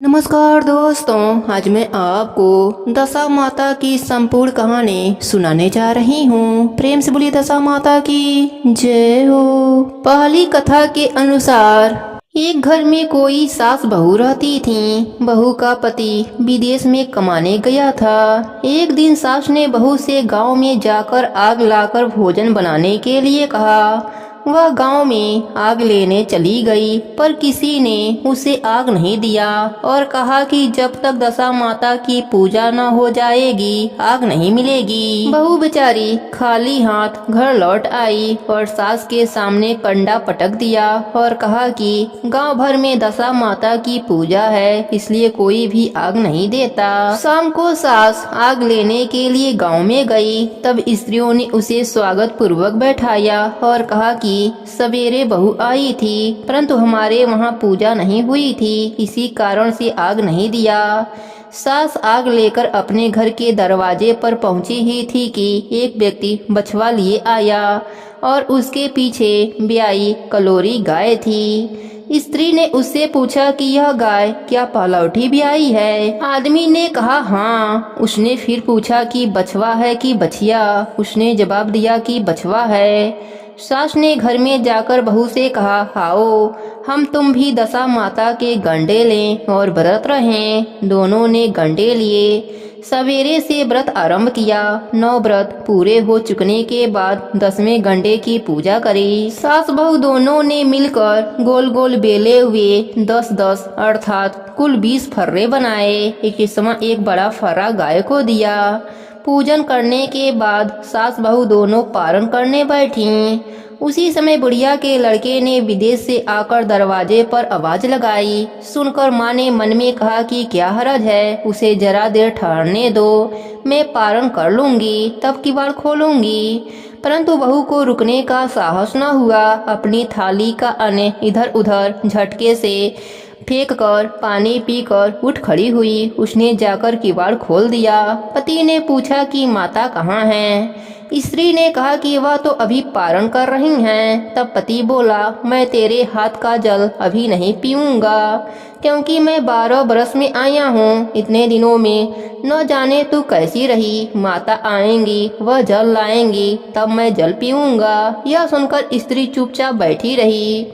नमस्कार दोस्तों, आज मैं आपको दशा माता की संपूर्ण कहानी सुनाने जा रही हूँ। प्रेम से बोलिए दशा माता की जय हो। पहली कथा के अनुसार एक घर में कोई सास बहू रहती थी। बहू का पति विदेश में कमाने गया था। एक दिन सास ने बहू से गांव में जाकर आग लाकर भोजन बनाने के लिए कहा। वह गांव में आग लेने चली गई, पर किसी ने उसे आग नहीं दिया और कहा कि जब तक दशा माता की पूजा न हो जाएगी आग नहीं मिलेगी। बहू बेचारी खाली हाथ घर लौट आई और सास के सामने कंडा पटक दिया और कहा कि गांव भर में दशा माता की पूजा है, इसलिए कोई भी आग नहीं देता। शाम को सास आग लेने के लिए गांव में गई। तब स्त्रियों ने उसे स्वागत पूर्वक बैठाया और कहा कि सवेरे बहू आई थी, परंतु हमारे वहाँ पूजा नहीं हुई थी, इसी कारण से आग नहीं दिया। सास आग लेकर अपने घर के दरवाजे पर पहुंची ही थी कि एक व्यक्ति बछवा लिए आया और उसके पीछे ब्याई कलोरी गाय थी। स्त्री ने उससे पूछा कि यह गाय क्या पहलौठी ब्याई है? आदमी ने कहा हाँ। उसने फिर पूछा कि बछवा है कि बछिया? उसने जवाब दिया कि बछवा है। सास ने घर में जाकर बहू से कहा, आओ हम तुम भी दशा माता के गंडे लें और व्रत रहें। दोनों ने गंडे लिए। सवेरे से व्रत आरंभ किया। 9 व्रत पूरे हो चुकने के बाद 10वें गंडे की पूजा करी। सास बहू दोनों ने मिलकर गोल गोल बेले हुए 10-10 अर्थात कुल 20 फर्रे बनाए। 21वां एक बड़ा फर्रा गाय को दिया। पूजन करने के बाद सास बहू दोनों पारण करने बैठी। उसी समय बुढ़िया के लड़के ने विदेश से आकर दरवाजे पर आवाज लगाई। सुनकर माँ ने मन में कहा कि क्या हरज है, उसे जरा देर ठहरने दो, मैं पारण कर लूंगी तब किवाड़ खोलूंगी। परंतु बहू को रुकने का साहस न हुआ। अपनी थाली का अन्न इधर उधर झटके से फेंक कर पानी पीकर उठ खड़ी हुई। उसने जाकर किवाड़ खोल दिया। पति ने पूछा कि माता कहाँ हैं? स्त्री ने कहा कि वह तो अभी पारण कर रही हैं। तब पति बोला, मैं तेरे हाथ का जल अभी नहीं पीऊंगा, क्योंकि मैं 12 बरस में आया हूँ। इतने दिनों में न जाने तू कैसी रही। माता आएंगी, वह जल लाएंगी, तब मैं जल पीऊंगा। यह सुनकर स्त्री चुपचाप बैठी रही।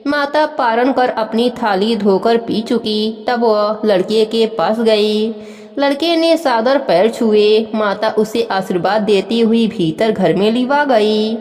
माता पारण कर अपनी थाली धोकर पी चुकी। तब वह लड़के के पास गई। लड़के ने सादर पैर छुए। माता उसे आशीर्वाद देती हुई भीतर घर में लिवा गई।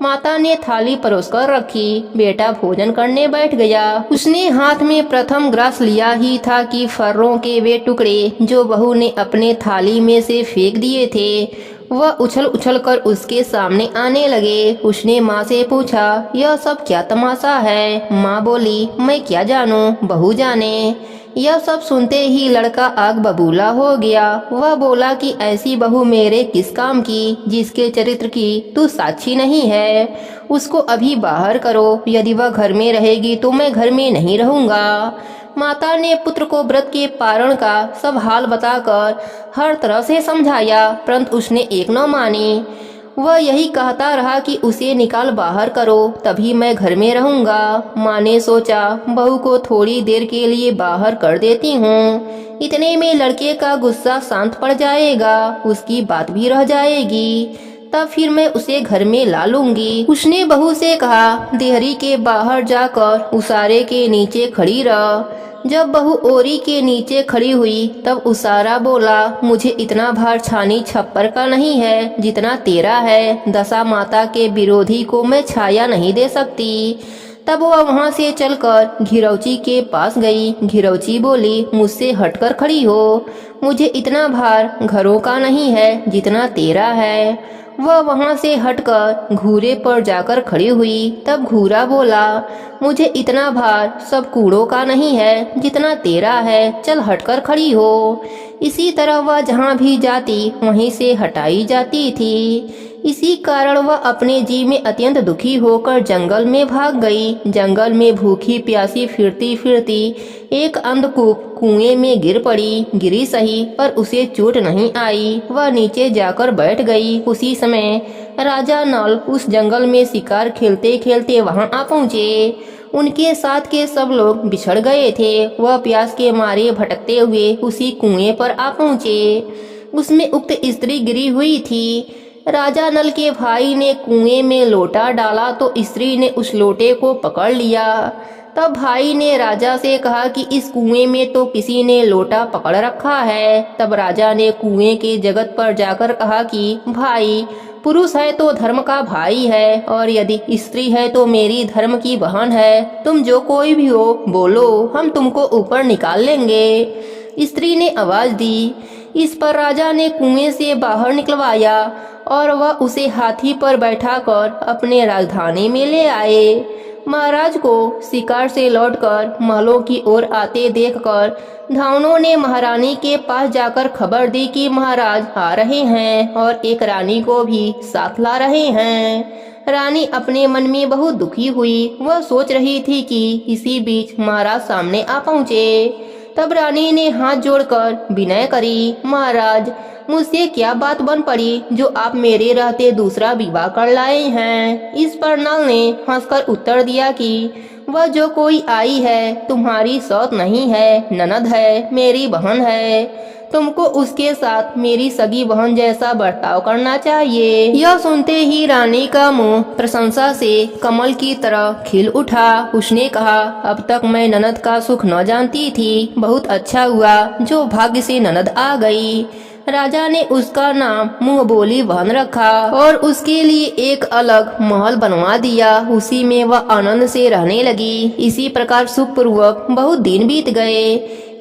माता ने थाली परोस कर रखी। बेटा भोजन करने बैठ गया। उसने हाथ में प्रथम ग्रास लिया ही था कि फर्रों के वे टुकड़े जो बहू ने अपने थाली में से फेंक दिए थे वह उछल उछल कर उसके सामने आने लगे। उसने माँ से पूछा, यह सब क्या तमाशा है? माँ बोली, मैं क्या जानूं, बहू जाने। यह सब सुनते ही लड़का आग बबूला हो गया। वह बोला कि ऐसी बहू मेरे किस काम की, जिसके चरित्र की तू साक्षी नहीं है। उसको अभी बाहर करो। यदि वह घर में रहेगी तो मैं घर में नहीं रहूंगा। माता ने पुत्र को व्रत के पारण का सब हाल बताकर हर तरह से समझाया, परंतु उसने एक न मानी। वह यही कहता रहा कि उसे निकाल बाहर करो, तभी मैं घर में रहूंगा। माँ ने सोचा, बहू को थोड़ी देर के लिए बाहर कर देती हूँ। इतने में लड़के का गुस्सा शांत पड़ जाएगा, उसकी बात भी रह जाएगी, तब फिर मैं उसे घर में ला लूंगी। उसने बहू से कहा, देहरी के बाहर जाकर उसारे के नीचे खड़ी रह। जब बहू ओरी के नीचे खड़ी हुई तब उसारा बोला, मुझे इतना भार छानी छप्पर का नहीं है जितना तेरा है। दशा माता के विरोधी को मैं छाया नहीं दे सकती। तब वह वहां से चलकर घिरौची के पास गई। घिरौची बोली, मुझसे हटकर खड़ी हो, मुझे इतना भार घरों का नहीं है जितना तेरा है। वह वहां से हटकर घूरे पर जाकर खड़ी हुई। तब घूरा बोला, मुझे इतना भार सब कूड़ों का नहीं है जितना तेरा है, चल हटकर खड़ी हो। इसी तरह वह जहाँ भी जाती वहीं से हटाई जाती थी। इसी कारण वह अपने जी में अत्यंत दुखी होकर जंगल में भाग गई। जंगल में भूखी प्यासी फिरती फिरती एक अंधकूप कुएं में गिर पड़ी। गिरी सही पर उसे चोट नहीं आई। वह नीचे जाकर बैठ गई। उसी समय राजा नल उस जंगल में शिकार खेलते खेलते वहां आ पहुँचे। उनके साथ के सब लोग बिछड़ गए थे। वह प्यास के मारे भटकते हुए उसी कुएं पर आ पहुँचे। उसमें उक्त स्त्री गिरी हुई थी। राजा नल के भाई ने कुएं में लोटा डाला तो स्त्री ने उस लोटे को पकड़ लिया। तब भाई ने राजा से कहा कि इस कुएं में तो किसी ने लोटा पकड़ रखा है। तब राजा ने कुएं के जगत पर जाकर कहा कि भाई, पुरुष है तो धर्म का भाई है, और यदि स्त्री है तो मेरी धर्म की बहन है। तुम जो कोई भी हो बोलो, हम तुमको ऊपर निकाल लेंगे। स्त्री ने आवाज दी। इस पर राजा ने कुएं से बाहर निकलवाया और वह उसे हाथी पर बैठाकर अपने राजधानी में ले आए। महाराज को शिकार से लौटकर महलों की ओर आते देखकर धावनों ने महारानी के पास जाकर खबर दी कि महाराज आ रहे हैं और एक रानी को भी साथ ला रहे हैं। रानी अपने मन में बहुत दुखी हुई। वह सोच रही थी कि इसी बीच महाराज सामने आ पहुँचे। तब रानी ने हाथ जोड़कर विनय करी, महाराज, मुझसे क्या बात बन पड़ी जो आप मेरे रहते दूसरा विवाह कर लाए हैं। इस पर नल ने हंसकर उत्तर दिया कि वह जो कोई आई है तुम्हारी सौत नहीं है, ननद है, मेरी बहन है। तुमको उसके साथ मेरी सगी बहन जैसा बर्ताव करना चाहिए। यह सुनते ही रानी का मुंह प्रशंसा से कमल की तरह खिल उठा। उसने कहा, अब तक मैं ननद का सुख न जानती थी। बहुत अच्छा हुआ जो भाग्य से ननद आ गई। राजा ने उसका नाम मुंह बोली बहन रखा और उसके लिए एक अलग महल बनवा दिया। उसी में वह आनंद से रहने लगी। इसी प्रकार सुखपूर्वक बहुत दिन बीत गए।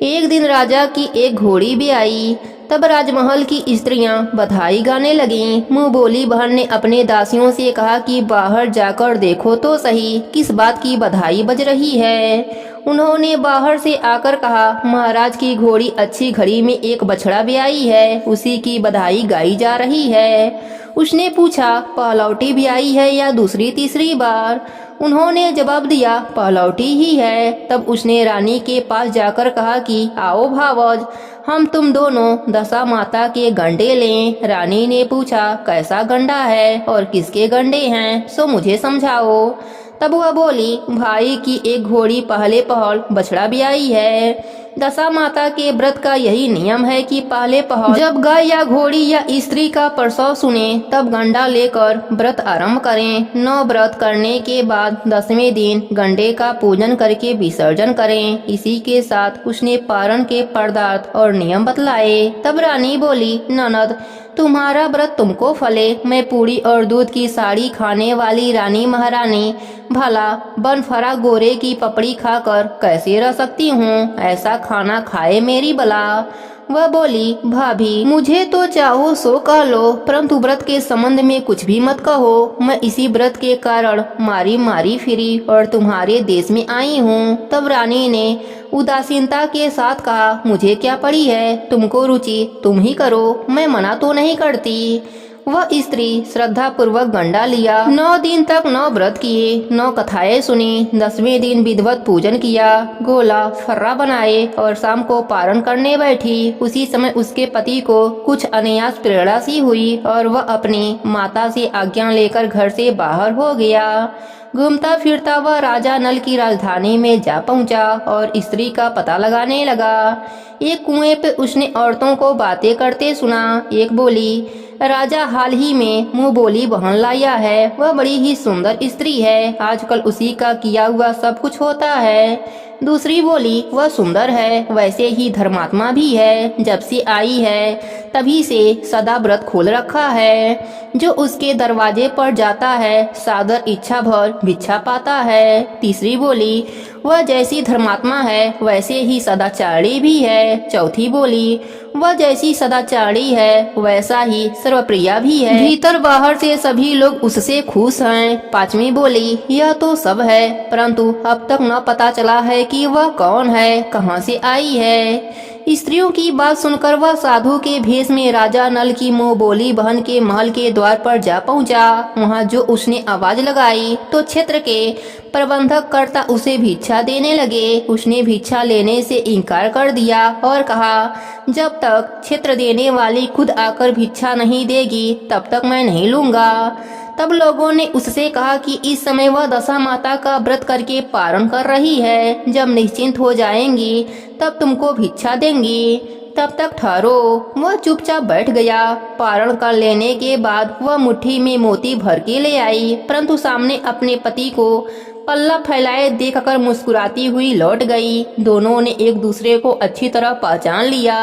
एक दिन राजा की एक घोड़ी भी आई। तब राजमहल की स्त्रियां बधाई गाने लगीं। मुंह बोली बहन ने अपने दासियों से कहा कि बाहर जाकर देखो तो सही किस बात की बधाई बज रही है। उन्होंने बाहर से आकर कहा, महाराज की घोड़ी अच्छी घड़ी में एक बछड़ा भी आई है, उसी की बधाई गाई जा रही है। उसने पूछा, पहलौटी भी आई है या दूसरी तीसरी बार? उन्होंने जवाब दिया, पहलौटी ही है। तब उसने रानी के पास जाकर कहा कि आओ भावज, हम तुम दोनों दशा माता के गंडे लें। रानी ने पूछा, कैसा गंडा है और किसके गंडे हैं, सो मुझे समझाओ। तब वह बोली, भाई की एक घोड़ी पहले पहल बछड़ा भी आई है। दशा माता के व्रत का यही नियम है कि पहले पहल जब गाय या घोड़ी या स्त्री का प्रसव सुने तब गंडा लेकर व्रत आरंभ करें। 9 व्रत करने के बाद 10वें दिन गंडे का पूजन करके विसर्जन करें। इसी के साथ उसने पारण के पदार्थ और नियम बतलाए। तब रानी बोली, ननद, तुम्हारा व्रत तुमको फले। मैं पूरी और दूध की साड़ी खाने वाली रानी महारानी भला बनफरा गोरे की पपड़ी खाकर कैसे रह सकती हूँ? ऐसा खाना खाए मेरी बला। वह बोली, भाभी, मुझे तो चाहो सो कह लो, परंतु व्रत के संबंध में कुछ भी मत कहो। मैं इसी व्रत के कारण मारी मारी फिरी और तुम्हारे देश में आई हूँ। तब रानी ने उदासीनता के साथ कहा, मुझे क्या पड़ी है, तुमको रुचि तुम ही करो, मैं मना तो नहीं करती। वह स्त्री श्रद्धा पूर्वक गंडा लिया। 9 दिन तक 9 व्रत किए, 9 कथाएं सुनी। 10वें दिन विधिवत पूजन किया, गोला फर्रा बनाए और शाम को पारण करने बैठी। उसी समय उसके पति को कुछ अनायास प्रेरणा सी हुई और वह अपनी माता से आज्ञा लेकर घर से बाहर हो गया। घूमता फिरता वह राजा नल की राजधानी में जा पहुंचा और स्त्री का पता लगाने लगा। एक कुएं पे उसने औरतों को बातें करते सुना। एक बोली, राजा हाल ही में मुंह बोली बहन लाया है, वह बड़ी ही सुंदर स्त्री है, आजकल उसी का किया हुआ सब कुछ होता है। दूसरी बोली, वह सुंदर है, वैसे ही धर्मात्मा भी है, जब से आई है तभी से सदा व्रत खोल रखा है। जो उसके दरवाजे पर जाता है सादर इच्छा भर भिक्षा पाता है। तीसरी बोली, वह जैसी धर्मात्मा है वैसे ही सदाचारी भी है। चौथी बोली, वह जैसी सदाचारी है वैसा ही सर्वप्रिया भी है, भीतर बाहर से सभी लोग उससे खुश हैं। 5वीं बोली, यह तो सब है, परंतु अब तक न पता चला है कि वह कौन है, कहाँ से आई है। स्त्रियों की बात सुनकर वह साधु के भेष में राजा नल की मुंह बोली बहन के महल के द्वार पर जा पहुंचा। वहां जो उसने आवाज लगाई तो क्षेत्र के प्रबंधक कर्ता उसे भिक्षा देने लगे। उसने भिक्षा लेने से इनकार कर दिया और कहा, जब तक क्षेत्र देने वाली खुद आकर भिक्षा नहीं देगी तब तक मैं नहीं लूंगा। तब लोगों ने उससे कहा कि इस समय वह दशा माता का व्रत करके पारण कर रही है, जब निश्चिंत हो जाएंगी तब तुमको भिक्षा देंगी, तब तक ठहरो। वह चुपचाप बैठ गया। पारण कर लेने के बाद वह मुट्ठी में मोती भर के ले आई, परंतु सामने अपने पति को पल्ला फैलाए देखकर मुस्कुराती हुई लौट गई। दोनों ने एक दूसरे को अच्छी तरह पहचान लिया।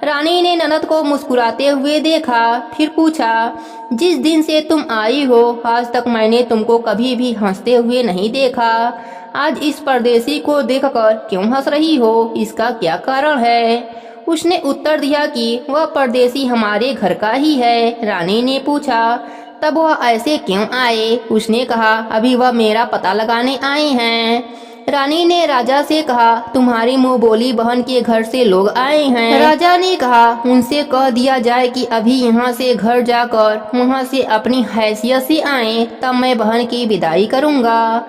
रानी ने ननद को मुस्कुराते हुए देखा, फिर पूछा, जिस दिन से तुम आई हो आज तक मैंने तुमको कभी भी हंसते हुए नहीं देखा। आज इस परदेसी को देखकर क्यों हंस रही हो, इसका क्या कारण है? उसने उत्तर दिया कि वह परदेसी हमारे घर का ही है। रानी ने पूछा, तब वह ऐसे क्यों आए? उसने कहा, अभी वह मेरा पता लगाने आए हैं। रानी ने राजा से कहा, तुम्हारी मुँह बोली बहन के घर से लोग आए हैं। राजा ने कहा, उनसे कह दिया जाए कि अभी यहाँ से घर जाकर वहाँ से अपनी हैसियत से आए, तब मैं बहन की विदाई करूँगा।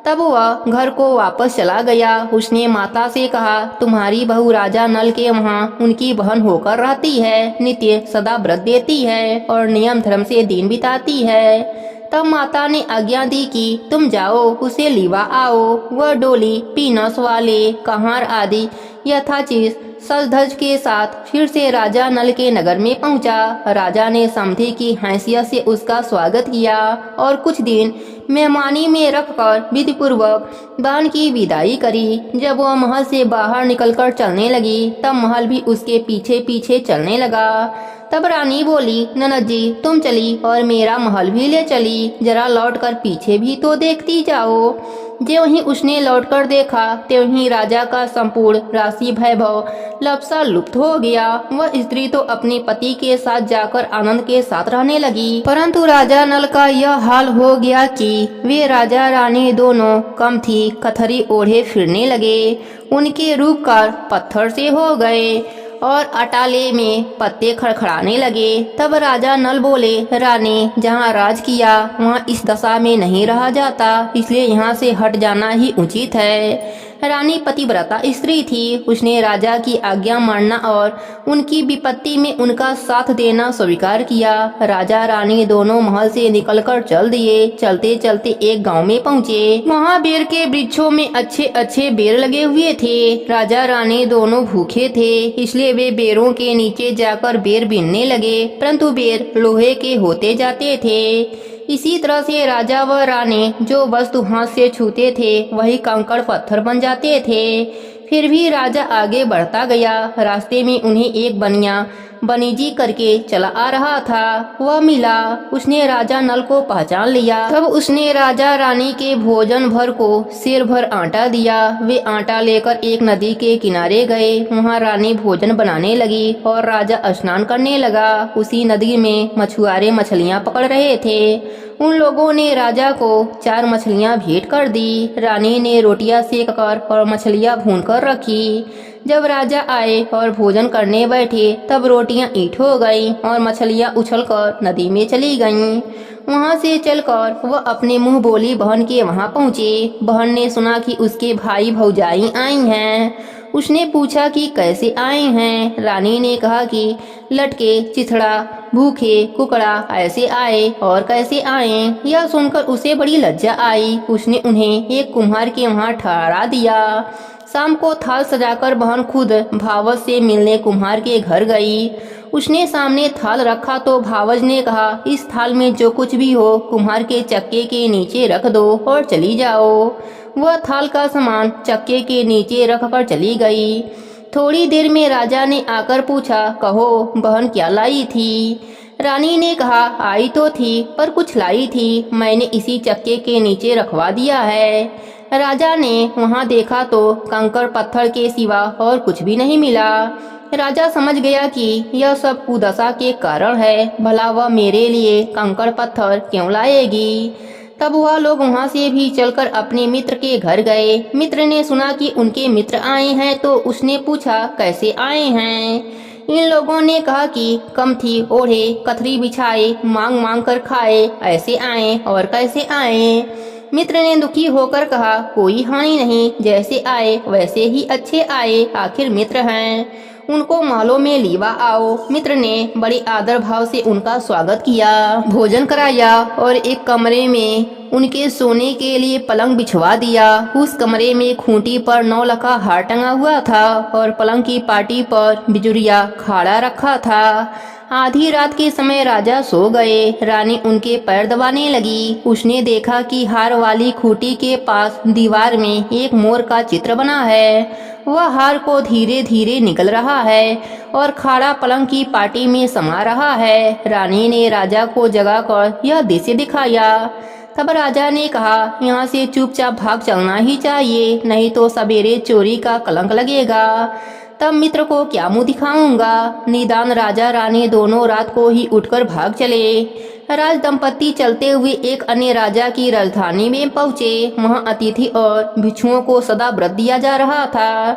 तब वह घर को वापस चला गया। उसने माता से कहा, तुम्हारी बहू राजा नल के वहाँ उनकी बहन होकर रहती है, नित्य सदा व्रत देती है और नियम धर्म से दिन बिताती है। तब माता ने आज्ञा दी कि तुम जाओ उसे लिवा आओ। वह डोली, पीनस वाले, कहार आदि यथाचित सज धज के साथ फिर से राजा नल के नगर में पहुंचा। राजा ने समधी की हैसियत से उसका स्वागत किया और कुछ दिन मेहमानी में रखकर विधि पूर्वक बहन की विदाई करी। जब वह महल से बाहर निकलकर चलने लगी तब महल भी उसके पीछे पीछे चलने लगा। तब रानी बोली, ननद जी तुम चली और मेरा महल भी ले चली, जरा लौटकर पीछे भी तो देखती जाओ। जो वहीं उसने लौटकर देखा त्यों ही राजा का संपूर्ण राशि वैभव लपसा लुप्त हो गया। वह स्त्री तो अपने पति के साथ जाकर आनंद के साथ रहने लगी, परंतु राजा नल का यह हाल हो गया कि वे राजा रानी दोनों कम थी कथरी ओढ़े फिरने लगे। उनके रूप का पत्थर से हो गए और अटाले में पत्ते खड़खड़ाने लगे। तब राजा नल बोले, रानी जहाँ राज किया वहाँ इस दशा में नहीं रहा जाता, इसलिए यहाँ से हट जाना ही उचित है। रानी पतिव्रता स्त्री थी। उसने राजा की आज्ञा मानना और उनकी विपत्ति में उनका साथ देना स्वीकार किया। राजा रानी दोनों महल से निकलकर चल दिए। चलते चलते एक गांव में पहुँचे। वहाँ बेर के वृक्षों में अच्छे अच्छे बेर लगे हुए थे। राजा रानी दोनों भूखे थे, इसलिए वे बेरों के नीचे जाकर बेर बीनने लगे, परंतु बेर लोहे के होते जाते थे। इसी तरह से राजा व रानी जो वस्तु हाथ से छूते थे वही कंकड़ पत्थर बन जाते थे। फिर भी राजा आगे बढ़ता गया। रास्ते में उन्हें एक बनिया बनीजी करके चला आ रहा था। वह मिला। उसने राजा नल को पहचान लिया। तब उसने राजा रानी के भोजन भर को सिर भर आटा दिया। वे आटा लेकर एक नदी के किनारे गए। वहाँ रानी भोजन बनाने लगी और राजा स्नान करने लगा। उसी नदी में मछुआरे मछलियाँ पकड़ रहे थे। उन लोगों ने राजा को 4 मछलियाँ भेंट कर दी। रानी ने रोटियां सेक कर और मछलियाँ भून कर रखी। जब राजा आए और भोजन करने बैठे तब रोटियां ईंट हो गईं और मछलियां उछलकर नदी में चली गईं। वहां से चलकर वह अपने मुंह बोली बहन के वहां पहुंचे। बहन ने सुना कि उसके भाई भौजाई आई हैं। उसने पूछा कि कैसे आए हैं। रानी ने कहा कि लटके, चिथड़ा, भूखे, कुकड़ा ऐसे आए और कैसे आए। यह सुनकर उसे बड़ी लज्जा आई। उसने उन्हें एक कुम्हार के वहां ठहरा दिया। शाम को थाल सजाकर बहन खुद भावज से मिलने कुम्हार के घर गई। उसने सामने थाल रखा तो भावज ने कहा, इस थाल में जो कुछ भी हो कुम्हार के चक्के के नीचे रख दो और चली जाओ। वह थाल का सामान चक्के के नीचे रख कर चली गई। थोड़ी देर में राजा ने आकर पूछा, कहो बहन क्या लाई थी। रानी ने कहा, आई तो थी पर कुछ लाई थी, मैंने इसी चक्के के नीचे रखवा दिया है। राजा ने वहां देखा तो कंकड़ पत्थर के सिवा और कुछ भी नहीं मिला। राजा समझ गया कि यह सब कुदशा के कारण है, भला वह मेरे लिए कंकड़ पत्थर क्यों लाएगी। तब वह लोग वहां से भी चलकर अपने मित्र के घर गए। मित्र ने सुना कि उनके मित्र आए हैं तो उसने पूछा, कैसे आए हैं। इन लोगों ने कहा कि कम थी ओढ़े, कथरी बिछाए, मांग मांग कर खाए, ऐसे आए और कैसे आए। मित्र ने दुखी होकर कहा, कोई हानि नहीं, जैसे आए वैसे ही अच्छे आए, आखिर मित्र हैं, उनको महलों में लीवा आओ। मित्र ने बड़े आदर भाव से उनका स्वागत किया, भोजन कराया और एक कमरे में उनके सोने के लिए पलंग बिछवा दिया। उस कमरे में खूंटी पर 9 लखा हार टंगा हुआ था और पलंग की पाटी पर बिजुरिया खाड़ा रखा था। आधी रात के समय राजा सो गए। रानी उनके पैर दबाने लगी। उसने देखा कि हार वाली खूंटी के पास दीवार में एक मोर का चित्र बना है। वह हार को धीरे धीरे निकल रहा है और खाड़ा पलंग की पाटी में समा रहा है। रानी ने राजा को जगाकर यह दृश्य दिखाया। तब राजा ने कहा, यहाँ से चुपचाप भाग चलना ही चाहिए, नहीं तो सवेरे चोरी का कलंक लगेगा। तब मित्र को क्या मुंह दिखाऊंगा। निदान राजा रानी दोनों रात को ही उठकर भाग चले। राज दंपत्ति चलते हुए एक अन्य राजा की राजधानी में पहुँचे। वहाँ अतिथि और भिक्षुओं को सदा व्रत दिया जा रहा था।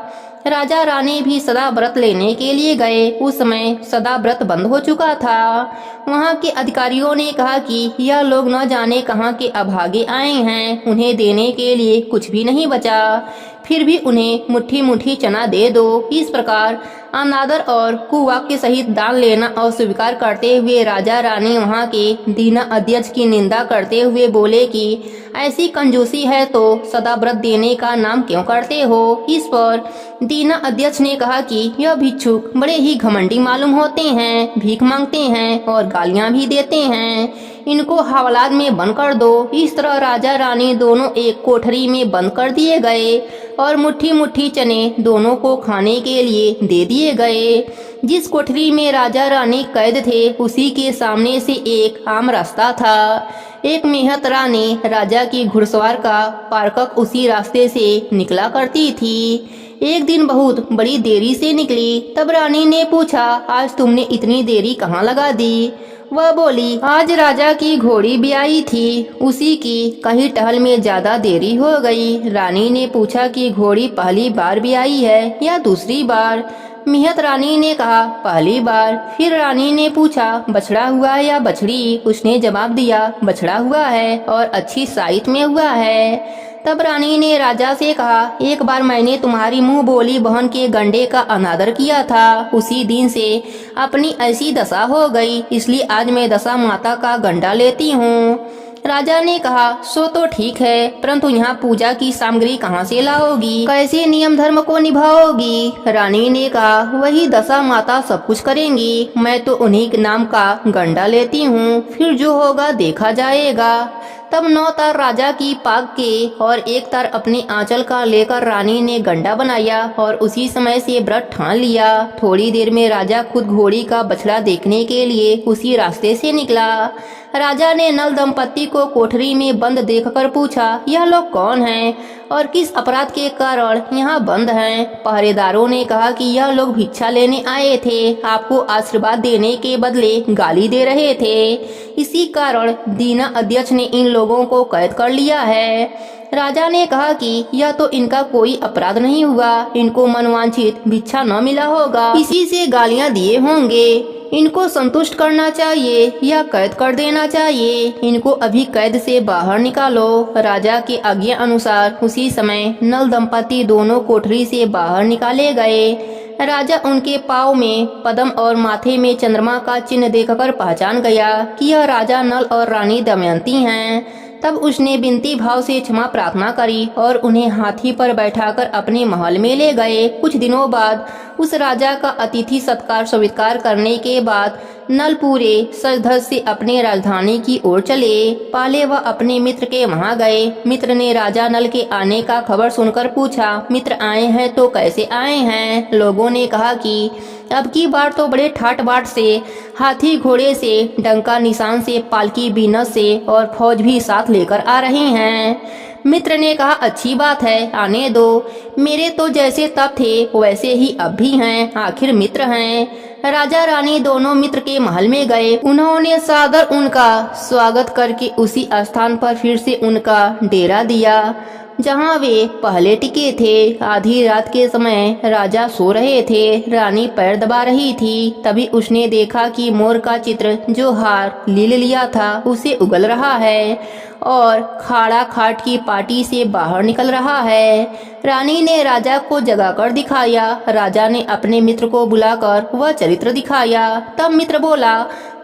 राजा रानी भी सदा व्रत लेने के लिए गए। उस समय सदा व्रत बंद हो चुका था। वहाँ के अधिकारियों ने कहा कि यह लोग न जाने कहाँ के अभागे आए हैं, उन्हें देने के लिए कुछ भी नहीं बचा, फिर भी उन्हें मुट्ठी मुट्ठी चना दे दो। इस प्रकार अनादर और कुवाक्य सहित दान लेना अस्वीकार करते हुए राजा रानी वहाँ के दीना अध्यक्ष की निंदा करते हुए बोले कि ऐसी कंजूसी है तो सदा व्रत देने का नाम क्यों करते हो। इस पर दीना अध्यक्ष ने कहा कि यह भिक्षुक बड़े ही घमंडी मालूम होते हैं, भीख मांगते हैं और गालियां भी देते हैं, इनको हवालात में बंद कर दो। इस तरह राजा रानी दोनों एक कोठरी में बंद कर दिए गए और मुट्ठी मुट्ठी चने दोनों को खाने के लिए दे दिए गए। जिस कोठरी में राजा रानी कैद थे उसी के सामने से एक आम रास्ता था। एक मेहत रानी राजा की घुड़सवार का पारकक उसी रास्ते से निकला करती थी। एक दिन बहुत बड़ी देरी से निकली। तब रानी ने पूछा, आज तुमने इतनी देरी कहाँ लगा दी। वह बोली, आज राजा की घोड़ी ब्याई थी, उसी की कहीं टहल में ज्यादा देरी हो गई। रानी ने पूछा कि घोड़ी पहली बार ब्याई है या दूसरी बार। मिहत रानी ने कहा, पहली बार। फिर रानी ने पूछा, बछड़ा हुआ है या बछड़ी। उसने जवाब दिया, बछड़ा हुआ है और अच्छी साइट में हुआ है। तब रानी ने राजा से कहा, एक बार मैंने तुम्हारी मुंह बोली बहन के गंडे का अनादर किया था, उसी दिन से अपनी ऐसी दशा हो गई, इसलिए आज मैं दशा माता का गंडा लेती हूँ। राजा ने कहा, सो तो ठीक है, परंतु यहाँ पूजा की सामग्री कहाँ से लाओगी, कैसे नियम धर्म को निभाओगी। रानी ने कहा, वही दशा माता सब कुछ करेंगी, मैं तो उन्हीं के नाम का गंडा लेती हूँ, फिर जो होगा देखा जाएगा। तब 9 तार राजा की पाग के और 1 तार अपने आंचल का लेकर रानी ने गंडा बनाया और उसी समय से व्रत ठान लिया। थोड़ी देर में राजा खुद घोड़ी का बछड़ा देखने के लिए उसी रास्ते से निकला। राजा ने नल दंपत्ति को कोठरी में बंद देखकर पूछा, यह लोग कौन हैं और किस अपराध के कारण यहाँ बंद हैं। पहरेदारों ने कहा कि यह लोग भिक्षा लेने आए थे, आपको आशीर्वाद देने के बदले गाली दे रहे थे, इसी कारण दीना अध्यक्ष ने इन लोगों को कैद कर लिया है। राजा ने कहा कि यह तो इनका कोई अपराध नहीं हुआ, इनको मनवांछित भिक्षा न मिला होगा, इसी से गालियां दिए होंगे। इनको संतुष्ट करना चाहिए या कैद कर देना चाहिए। इनको अभी कैद से बाहर निकालो। राजा के आज्ञा अनुसार उसी समय नल दंपति दोनों कोठरी से बाहर निकाले गए। राजा उनके पाँव में पद्म और माथे में चंद्रमा का चिन्ह देखकर पहचान गया कि यह राजा नल और रानी दमयंती हैं। तब उसने विनती भाव से क्षमा प्रार्थना करी और उन्हें हाथी पर बैठाकर अपने महल में ले गए। कुछ दिनों बाद उस राजा का अतिथि सत्कार स्वीकार करने के बाद नल पूरे सज धज से अपने राजधानी की ओर चले। पहले वह अपने मित्र के वहां गए। मित्र ने राजा नल के आने का खबर सुनकर पूछा, मित्र आए हैं तो कैसे आए हैं। लोगों ने कहा कि अब की बार तो बड़े ठाट बाट से, हाथी घोड़े से, डंका निशान से, पालकी बीनत से और फौज भी साथ लेकर आ रहे हैं। मित्र ने कहा, अच्छी बात है, आने दो, मेरे तो जैसे तब थे वैसे ही अब भी हैं, आखिर मित्र हैं। राजा रानी दोनों मित्र के महल में गए। उन्होंने सादर उनका स्वागत करके उसी स्थान पर फिर से उनका डेरा दिया। जहाँ वे पहले टिके थे। आधी रात के समय राजा सो रहे थे। रानी पैर दबा रही थी। तभी उसने देखा कि मोर का चित्र जो हार ले लिया था उसे उगल रहा है और खाड़ा खाट की पार्टी से बाहर निकल रहा है। रानी ने राजा को जगाकर दिखाया। राजा ने अपने मित्र को बुलाकर वह चरित्र दिखाया। तब मित्र बोला,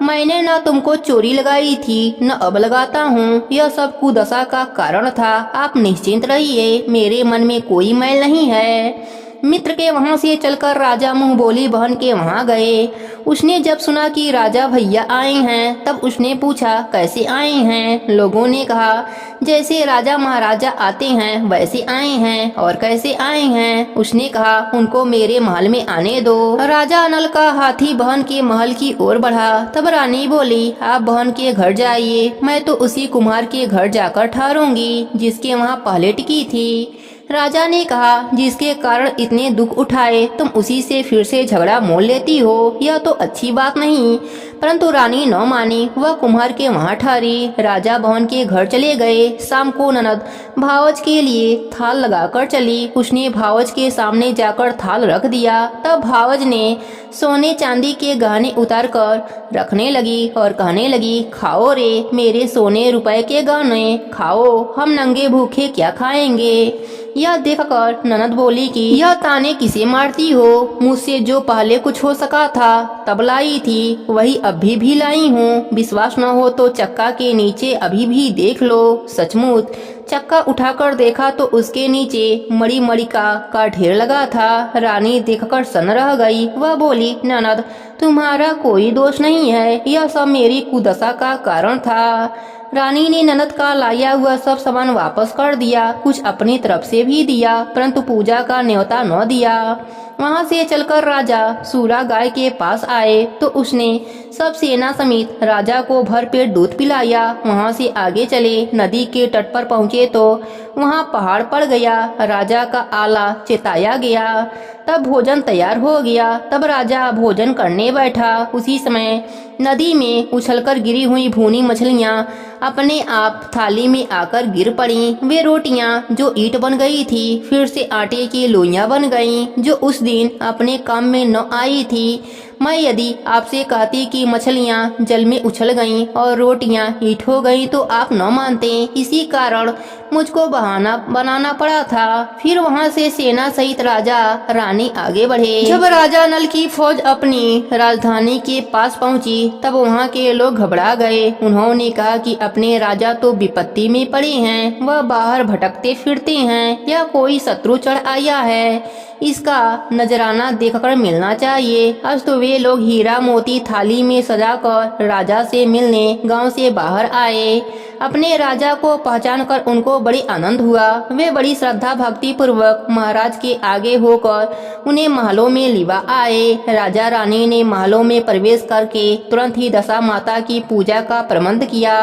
मैंने न तुमको चोरी लगाई थी न अब लगाता हूँ। यह सब कुदशा का कारण था। आप निश्चिंत रहिए, मेरे मन में कोई मैल नहीं है। मित्र के वहां से चलकर राजा मुंह बोली बहन के वहां गए। उसने जब सुना कि राजा भैया आए हैं तब उसने पूछा, कैसे आए हैं? लोगों ने कहा, जैसे राजा महाराजा आते हैं वैसे आए हैं। और कैसे आए हैं? उसने कहा, उनको मेरे महल में आने दो। राजा नल का हाथी बहन के महल की ओर बढ़ा। तब रानी बोली, आप बहन के घर जाइए, मैं तो उसी कुम्हार के घर जाकर ठहरूंगी जिसके वहाँ पहले टिकी थी। राजा ने कहा, जिसके कारण इतने दुख उठाए तुम उसी से फिर से झगड़ा मोल लेती हो, यह तो अच्छी बात नहीं। परंतु रानी न मानी। वह कुम्हार के वहाँ ठहरी। राजा भवन के घर चले गए। शाम को ननद भावज के लिए थाल लगाकर चली। उसने भावज के सामने जाकर थाल रख दिया। तब भावज ने सोने चांदी के गहने उतार कर रखने लगी और कहने लगी, खाओ रे मेरे सोने रुपए के गहने, खाओ, हम नंगे भूखे क्या खाएंगे। यह देखकर ननद बोली कि यह ताने किसे मारती हो? मुझसे जो पहले कुछ हो सका था तब लाई थी, वही अभी भी लाई हूँ। विश्वास न हो तो चक्का के नीचे अभी भी देख लो। सचमुच चक्का उठाकर देखा तो उसके नीचे मड़ी मड़िका का ढेर लगा था। रानी देखकर सन्न रह गई। वह बोली, ननद तुम्हारा कोई दोष नहीं है, यह सब मेरी कुदशा का कारण था। रानी ने ननद का लाया हुआ सब सामान वापस कर दिया। कुछ अपनी तरफ से भी दिया, परंतु पूजा का न्योता न दिया। वहां से चलकर राजा सूरा गाय के पास आए तो उसने सब सेना समेत राजा को भर पेट दूध पिलाया। वहां से आगे चले। नदी के तट पर पहुंचे तो वहां पहाड़ पड़ गया। राजा का आला चेताया गया। तब भोजन तैयार हो गया। तब राजा भोजन करने बैठा। उसी समय नदी में उछलकर गिरी हुई भूनी मछलियां अपने आप थाली में आकर गिर पड़ी। वे रोटियां जो ईंट बन गई थी फिर से आटे की लोइयां बन गईं, जो उस दिन अपने काम में न आई थी। मैं यदि आपसे कहती कि मछलियां जल में उछल गईं और रोटियां ईंट हो गईं तो आप न मानते। इसी कारण मुझको बहाना बनाना पड़ा था। फिर वहां से सेना सहित राजा रानी आगे बढ़े। जब राजा नल की फौज अपनी राजधानी के पास पहुंची तब वहां के लोग घबरा गए। उन्होंने कहा कि अपने राजा तो विपत्ति में पड़े हैं, वह बाहर भटकते फिरते हैं या कोई शत्रु चढ़ आया है, इसका नजराना देखकर मिलना चाहिए। आज तो वे लोग हीरा मोती थाली में सजाकर राजा से मिलने गांव से बाहर आए। अपने राजा को पहचान कर उनको बड़ी आनंद हुआ। वे बड़ी श्रद्धा भक्ति पूर्वक महाराज के आगे होकर उन्हें महलों में लिवा आए। राजा रानी ने महलों में प्रवेश करके तुरंत ही दशा माता की पूजा का प्रबंध किया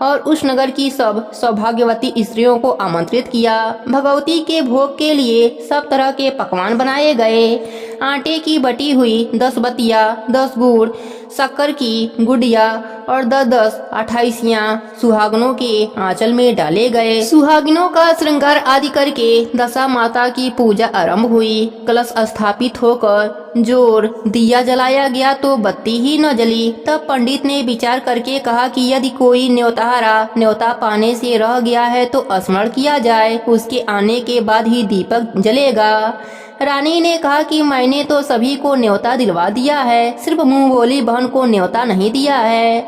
और उस नगर की सब सौभाग्यवती स्त्रियों को आमंत्रित किया। भगवती के भोग के लिए सब तरह के पकवान बनाए गए। आटे की बटी हुई 10 बतिया, 10 गुड़, शक्कर की गुड़िया और 10-10 अठाइसियाँ सुहागनों के आंचल में डाले गए। सुहागिनों का श्रृंगार आदि करके दशा माता की पूजा आरंभ हुई। कलश स्थापित होकर जोर दिया जलाया गया तो बत्ती ही न जली। तब पंडित ने विचार करके कहा कि यदि कोई न्योता पाने से रह गया है तो स्मरण किया जाए, उसके आने के बाद ही दीपक जलेगा। रानी ने कहा कि मैंने तो सभी को न्योता दिलवा दिया है, सिर्फ मुंह बोली बहन को न्योता नहीं दिया है।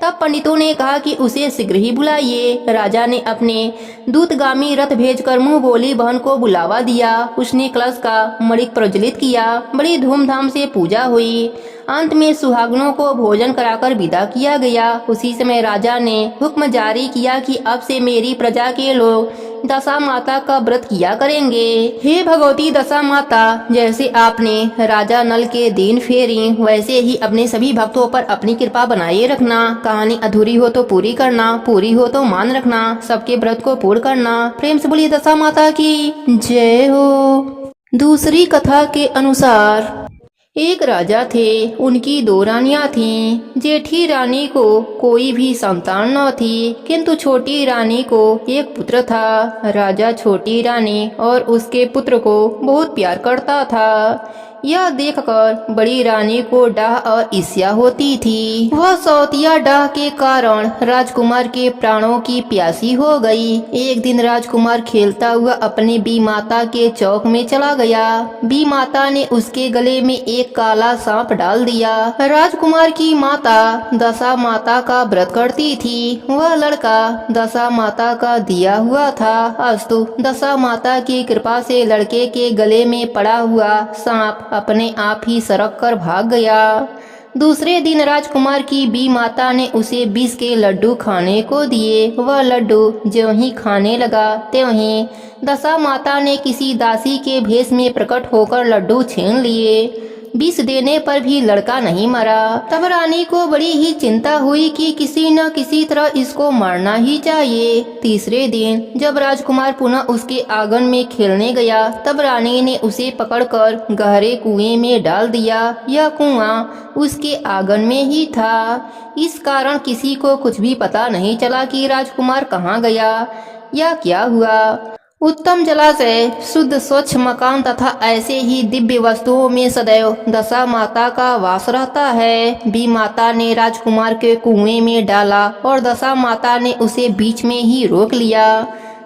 तब पंडितों ने कहा कि उसे शीघ्र ही बुलाइए। राजा ने अपने दूतगामी रथ भेजकर मुंह बोली बहन को बुलावा दिया। उसने कलश का मणिक प्रज्वलित किया। बड़ी धूमधाम से पूजा हुई। अंत में सुहागनों को भोजन कराकर विदा किया गया। उसी समय राजा ने हुक्म जारी किया कि अब से मेरी प्रजा के लोग दशा माता का व्रत किया करेंगे। हे भगवती दशा माता, जैसे आपने राजा नल के दीन फेरी वैसे ही अपने सभी भक्तों पर अपनी कृपा बनाए रखना। कहानी अधूरी हो तो पूरी करना, पूरी हो तो मान रखना, सबके व्रत को पूर्ण करना। प्रेम से बोलिए दशा माता की जय हो। दूसरी कथा के अनुसार एक राजा थे, उनकी दो रानियां थीं। जेठी रानी को कोई भी संतान न थी, किंतु छोटी रानी को एक पुत्र था। राजा छोटी रानी और उसके पुत्र को बहुत प्यार करता था। यह देखकर बड़ी रानी को डाह और ईर्ष्या होती थी। वह सौतिया डाह के कारण राजकुमार के प्राणों की प्यासी हो गई। एक दिन राजकुमार खेलता हुआ अपने बी माता के चौक में चला गया। बी माता ने उसके गले में एक काला सांप डाल दिया। राजकुमार की माता दशा माता का व्रत करती थी। वह लड़का दशा माता का दिया हुआ था। अस्तु दशा माता की कृपा से लड़के के गले में पड़ा हुआ सांप अपने आप ही सरक कर भाग गया। दूसरे दिन राजकुमार की बी माता ने उसे विष के लड्डू खाने को दिए। वह लड्डू ज्यों ही खाने लगा त्यों ही दशा माता ने किसी दासी के भेष में प्रकट होकर लड्डू छीन लिए। विष देने पर भी लड़का नहीं मरा। तब रानी को बड़ी ही चिंता हुई कि किसी न किसी तरह इसको मारना ही चाहिए। तीसरे दिन जब राजकुमार पुनः उसके आंगन में खेलने गया, तब रानी ने उसे पकड़कर गहरे कुएं में डाल दिया। यह कुआं उसके आंगन में ही था। इस कारण किसी को कुछ भी पता नहीं चला कि राजकुमार कहाँ गया या क्या हुआ। उत्तम जलाशय, शुद्ध स्वच्छ मकान तथा ऐसे ही दिव्य वस्तुओं में सदैव दशा माता का वास रहता है। बी माता ने राजकुमार के कुएं में डाला और दशा माता ने उसे बीच में ही रोक लिया।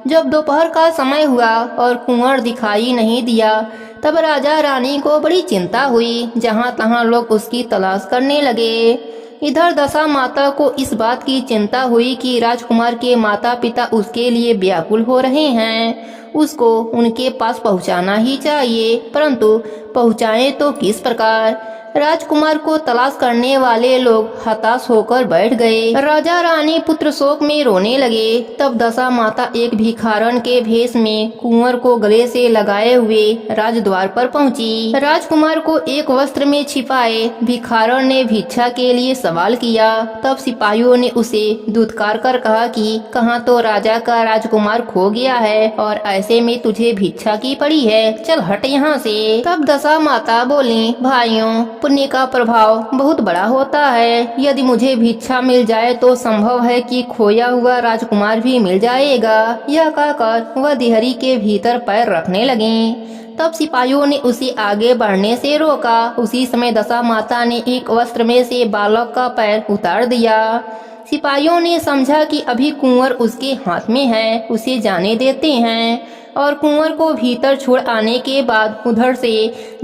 जब दोपहर का समय हुआ और कुंवर दिखाई नहीं दिया, तब राजा रानी को बड़ी चिंता हुई। जहाँ तहाँ लोग उसकी तलाश करने लगे। इधर दशा माता को इस बात की चिंता हुई कि राजकुमार के माता पिता उसके लिए व्याकुल हो रहे हैं। उसको उनके पास पहुंचाना ही चाहिए, परंतु पहुंचाएं तो किस प्रकार। राजकुमार को तलाश करने वाले लोग हताश होकर बैठ गए। राजा रानी पुत्र शोक में रोने लगे। तब दशा माता एक भिखारन के भेष में कुंवर को गले से लगाए हुए राजद्वार पर पहुंची। राजकुमार को एक वस्त्र में छिपाए भिखारन ने भिक्षा के लिए सवाल किया। तब सिपाहियों ने उसे दुत्कार कर कहा कि कहाँ तो राजा का राजकुमार खो गया है और ऐसे में तुझे भिक्षा की पड़ी है, चल हट यहाँ से। तब दशा माता बोली, भाइयों, पुण्य का प्रभाव बहुत बड़ा होता है। यदि मुझे भिक्षा मिल जाए तो संभव है कि खोया हुआ राजकुमार भी मिल जाएगा। यह कहकर वह दिहरी के भीतर पैर रखने लगी। तब सिपाहियों ने उसे आगे बढ़ने से रोका। उसी समय दशा माता ने एक वस्त्र में से बालक का पैर उतार दिया। सिपाहियों ने समझा कि अभी कुंवर उसके हाथ में है, उसे जाने देते हैं और कुंवर को भीतर छोड़ आने के बाद उधर से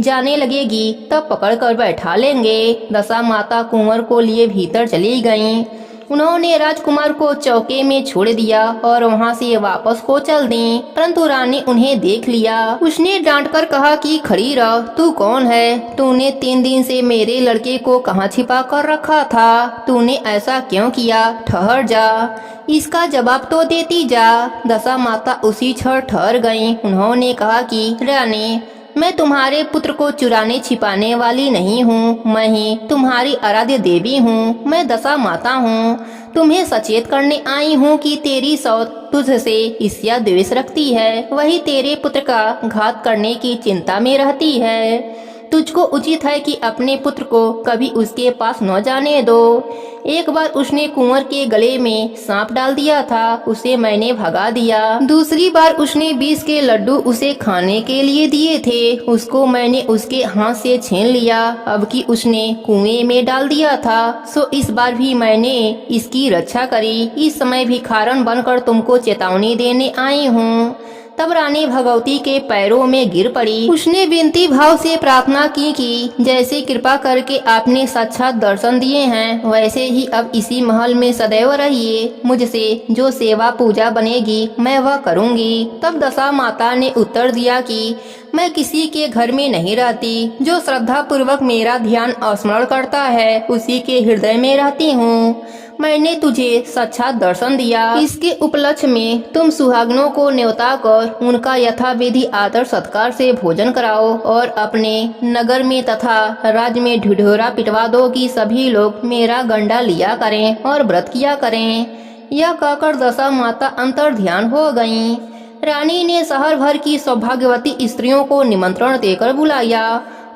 जाने लगेगी, तब पकड़कर बैठा लेंगे। दशा माता कुंवर को लिए भीतर चली गईं। उन्होंने राजकुमार को चौके में छोड़ दिया और वहां से वापस को चल दी, परंतु रानी उन्हें देख लिया। उसने डांट कर कहा कि खड़ी रह, तू कौन है? तूने 3 दिन से मेरे लड़के को कहाँ छिपा कर रखा था? तूने ऐसा क्यों किया? ठहर जा, इसका जवाब तो देती जा। दशा माता उसी क्षण ठहर गईं। उन्होंने कहा कि रानी, मैं तुम्हारे पुत्र को चुराने छिपाने वाली नहीं हूँ। मैं ही तुम्हारी आराध्य देवी हूँ। मैं दशा माता हूँ। तुम्हें सचेत करने आई हूँ कि तेरी सौत तुझसे ईर्ष्या द्वेष रखती है। वही तेरे पुत्र का घात करने की चिंता में रहती है। तुझको उचित है कि अपने पुत्र को कभी उसके पास न जाने दो। एक बार उसने कुंवर के गले में सांप डाल दिया था, उसे मैंने भगा दिया। दूसरी बार उसने विष के लड्डू उसे खाने के लिए दिए थे, उसको मैंने उसके हाथ से छीन लिया। अब कि उसने कुएं में डाल दिया था, सो इस बार भी मैंने इसकी रक्षा करी। इस समय भिखारन बनकर तुमको चेतावनी देने आई हूँ। तब रानी भगवती के पैरों में गिर पड़ी। उसने विनती भाव से प्रार्थना की कि जैसे कृपा करके आपने साक्षात दर्शन दिए हैं, वैसे ही अब इसी महल में सदैव रहिए। मुझसे जो सेवा पूजा बनेगी मैं वह करूंगी। तब दशा माता ने उत्तर दिया कि मैं किसी के घर में नहीं रहती। जो श्रद्धा पूर्वक मेरा ध्यान स्मरण करता है उसी के हृदय में रहती हूँ। मैंने तुझे साक्षात दर्शन दिया। इसके उपलक्ष्य में तुम सुहागनों को न्योता कर उनका यथाविधि आदर सत्कार से भोजन कराओ और अपने नगर में तथा राज्य में ढिढोरा पिटवा दो कि सभी लोग मेरा गंडा लिया करें और व्रत किया करें। यह कहकर दशा माता अंतर ध्यान हो गयीं। रानी ने शहर भर की सौभाग्यवती स्त्रियों को निमंत्रण देकर बुलाया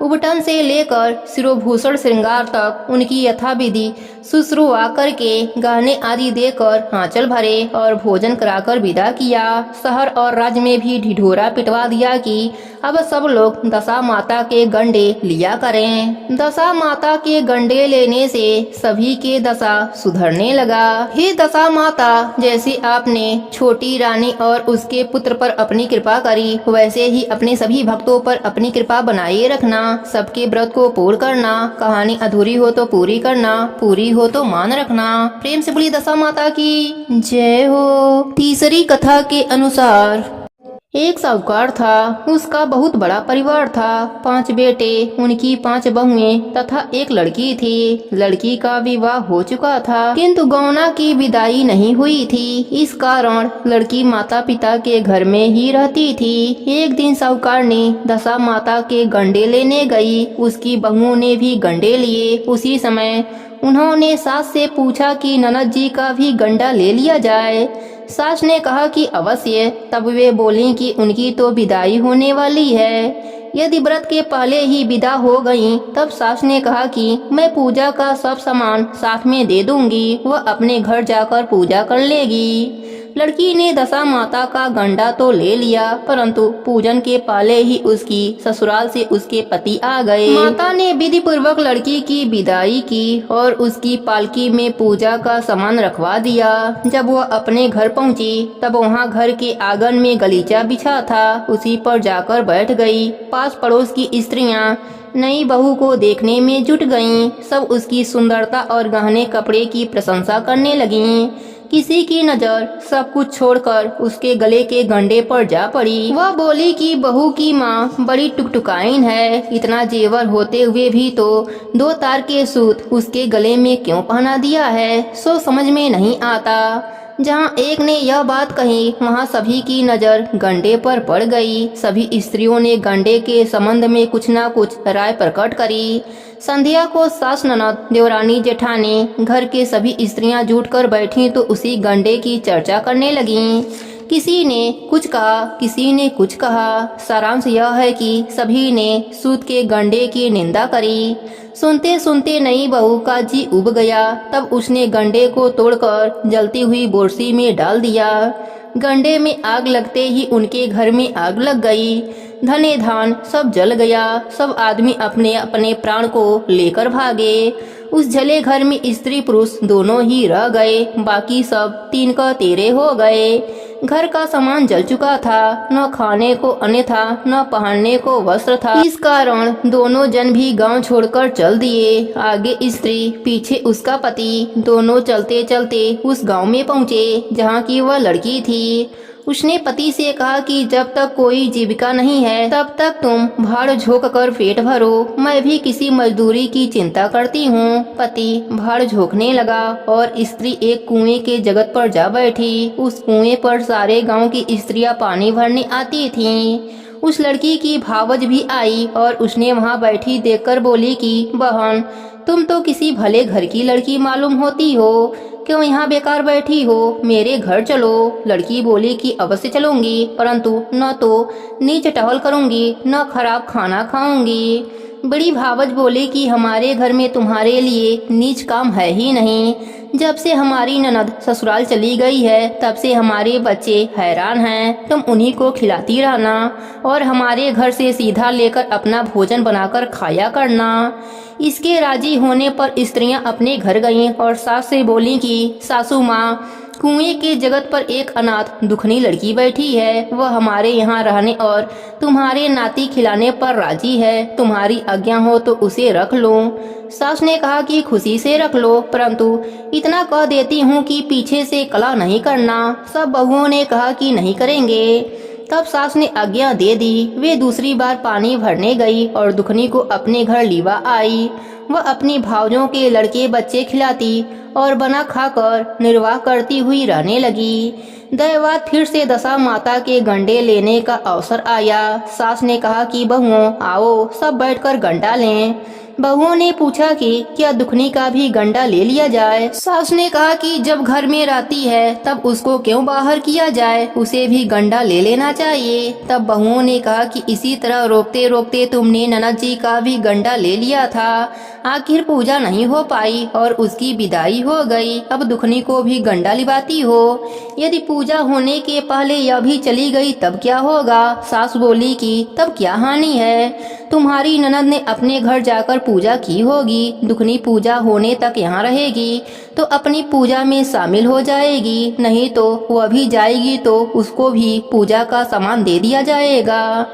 उबटन से लेकर शिरोभूषण श्रृंगार तक उनकी यथाविधि शुश्रूषा करके गहने आदि देकर आंचल भरे और भोजन कराकर विदा किया। शहर और राज्य में भी ढिढोरा पिटवा दिया कि अब सब लोग दशा माता के गंडे लिया करें। दशा माता के गंडे लेने से सभी के दशा सुधरने लगा। हे दशा माता, जैसे आपने छोटी रानी और उसके पुत्र पर अपनी कृपा करी, वैसे ही अपने सभी भक्तों पर अपनी कृपा बनाए रखना। सबके व्रत को पूर्ण करना। कहानी अधूरी हो तो पूरी करना, पूरी हो तो मान रखना। प्रेम से बोली दशा माता की जय हो। तीसरी कथा के अनुसार एक साहूकार था। उसका बहुत बड़ा परिवार था। 5 बेटे, उनकी 5 बहुएं तथा एक लड़की थी। लड़की का विवाह हो चुका था, किंतु गौना की विदाई नहीं हुई थी। इस कारण लड़की माता पिता के घर में ही रहती थी। एक दिन साहूकार ने दशा माता के गंडे लेने गई। उसकी बहुओं ने भी गंडे लिए। उसी समय उन्होंने सास से पूछा कि ननद जी का भी गंडा ले लिया जाए। सास ने कहा कि अवश्य। तब वे बोली कि उनकी तो विदाई होने वाली है। यदि व्रत के पहले ही विदा हो गईं, तब सास ने कहा कि मैं पूजा का सब सामान साथ में दे दूंगी, वह अपने घर जाकर पूजा कर लेगी। लड़की ने दशा माता का गंडा तो ले लिया, परंतु पूजन के पहले ही उसकी ससुराल से उसके पति आ गए। माता ने विधि पूर्वक लड़की की विदाई की और उसकी पालकी में पूजा का सामान रखवा दिया। जब वह अपने घर पहुंची, तब वहां घर के आंगन में गलीचा बिछा था। उसी पर जाकर बैठ गई। पास पड़ोस की स्त्रियां नई बहू को देखने में जुट गईं। सब उसकी सुंदरता और गहने कपड़े की प्रशंसा करने लगीं। किसी की नजर सब कुछ छोड़कर उसके गले के गंडे पर जा पड़ी। वह बोली कि बहू की माँ बड़ी टुकटुकाइन है। इतना जेवर होते हुए भी तो 2 तार के सूत उसके गले में क्यों पहना दिया है, सो समझ में नहीं आता। जहाँ एक ने यह बात कही, वहाँ सभी की नजर गंडे पर पड़ गई। सभी स्त्रियों ने गंडे के संबंध में कुछ न कुछ राय प्रकट करी। संध्या को सास, ननद, देवरानी, जेठानी, घर के सभी स्त्रियां जुटकर बैठी तो उसी गंडे की चर्चा करने लगीं। किसी ने कुछ कहा, किसी ने कुछ कहा। सारांश यह है कि सभी ने सूत के गंडे की निंदा करी। सुनते सुनते नई बहू का जी उब गया। तब उसने गंडे को तोड़कर जलती हुई बोरसी में डाल दिया। गंडे में आग लगते ही उनके घर में आग लग गई। धने धान सब जल गया। सब आदमी अपने अपने प्राण को लेकर भागे। उस जले घर में स्त्री पुरुष दोनों ही रह गए। बाकी सब 3 का 13 हो गए। घर का सामान जल चुका था। न खाने को अन्न था, न पहनने को वस्त्र था। इस कारण दोनों जन भी गांव छोड़कर चल दिए। आगे स्त्री, पीछे उसका पति। दोनों चलते चलते उस गांव में पहुँचे जहाँ की वह लड़की थी। उसने पति से कहा कि जब तक कोई जीविका नहीं है, तब तक तुम भाड़ झोंक कर पेट भरो। मैं भी किसी मजदूरी की चिंता करती हूँ। पति भाड़ झोंकने लगा और स्त्री एक कुएं के जगत पर जा बैठी। उस कुएं पर सारे गांव की स्त्रियां पानी भरने आती थीं। उस लड़की की भावज भी आई और उसने वहां बैठी देखकर बोली कि बहन, तुम तो किसी भले घर की लड़की मालूम होती हो, क्यों यहाँ बेकार बैठी हो, मेरे घर चलो। लड़की बोली कि अवश्य चलूंगी, परंतु न तो नीच टहल करूंगी, न खराब खाना खाऊंगी। बड़ी भावज बोली कि हमारे घर में तुम्हारे लिए नीच काम है ही नहीं। जब से हमारी ननद ससुराल चली गई है, तब से हमारे बच्चे हैरान हैं। तुम उन्हीं को खिलाती रहना और हमारे घर से सीधा लेकर अपना भोजन बनाकर खाया करना। इसके राजी होने पर स्त्रियां अपने घर गईं और सास से बोली कि सासू माँ, कुएं के जगत पर एक अनाथ दुखनी लड़की बैठी है। वह हमारे यहाँ रहने और तुम्हारे नाती खिलाने पर राजी है। तुम्हारी आज्ञा हो तो उसे रख लो। सास ने कहा कि खुशी से रख लो, परंतु इतना कह देती हूँ कि पीछे से कला नहीं करना। सब बहुओं ने कहा कि नहीं करेंगे। तब सास ने आज्ञा दे दी। वे दूसरी बार पानी भरने गई और दुखनी को अपने घर लीवा आई। वह अपनी भावजों के लड़के बच्चे खिलाती और बना खाकर निर्वाह करती हुई रहने लगी। दैवात फिर से दशा माता के गंडे लेने का अवसर आया। सास ने कहा कि बहुओं आओ, सब बैठकर गंडा लें। बहुओं ने पूछा कि क्या दुखनी का भी गंडा ले लिया जाए। सास ने कहा कि जब घर में रहती है तब उसको क्यों बाहर किया जाए, उसे भी गंडा ले लेना चाहिए। तब बहुओं ने कहा कि इसी तरह रोकते रोकते तुमने ननद जी का भी गंडा ले लिया था, आखिर पूजा नहीं हो पाई और उसकी विदाई हो गई। अब दुखनी को भी गंडा लिवाती हो, यदि पूजा होने के पहले यह भी चली गई तब क्या होगा। सास बोली कि तब क्या हानि है, तुम्हारी ननद ने अपने घर जाकर पूजा की होगी, दुखनी पूजा होने तक यहाँ रहेगी तो अपनी पूजा में शामिल हो जाएगी, नहीं तो वह भी जाएगी तो उसको भी पूजा का सामान दे दिया जाएगा।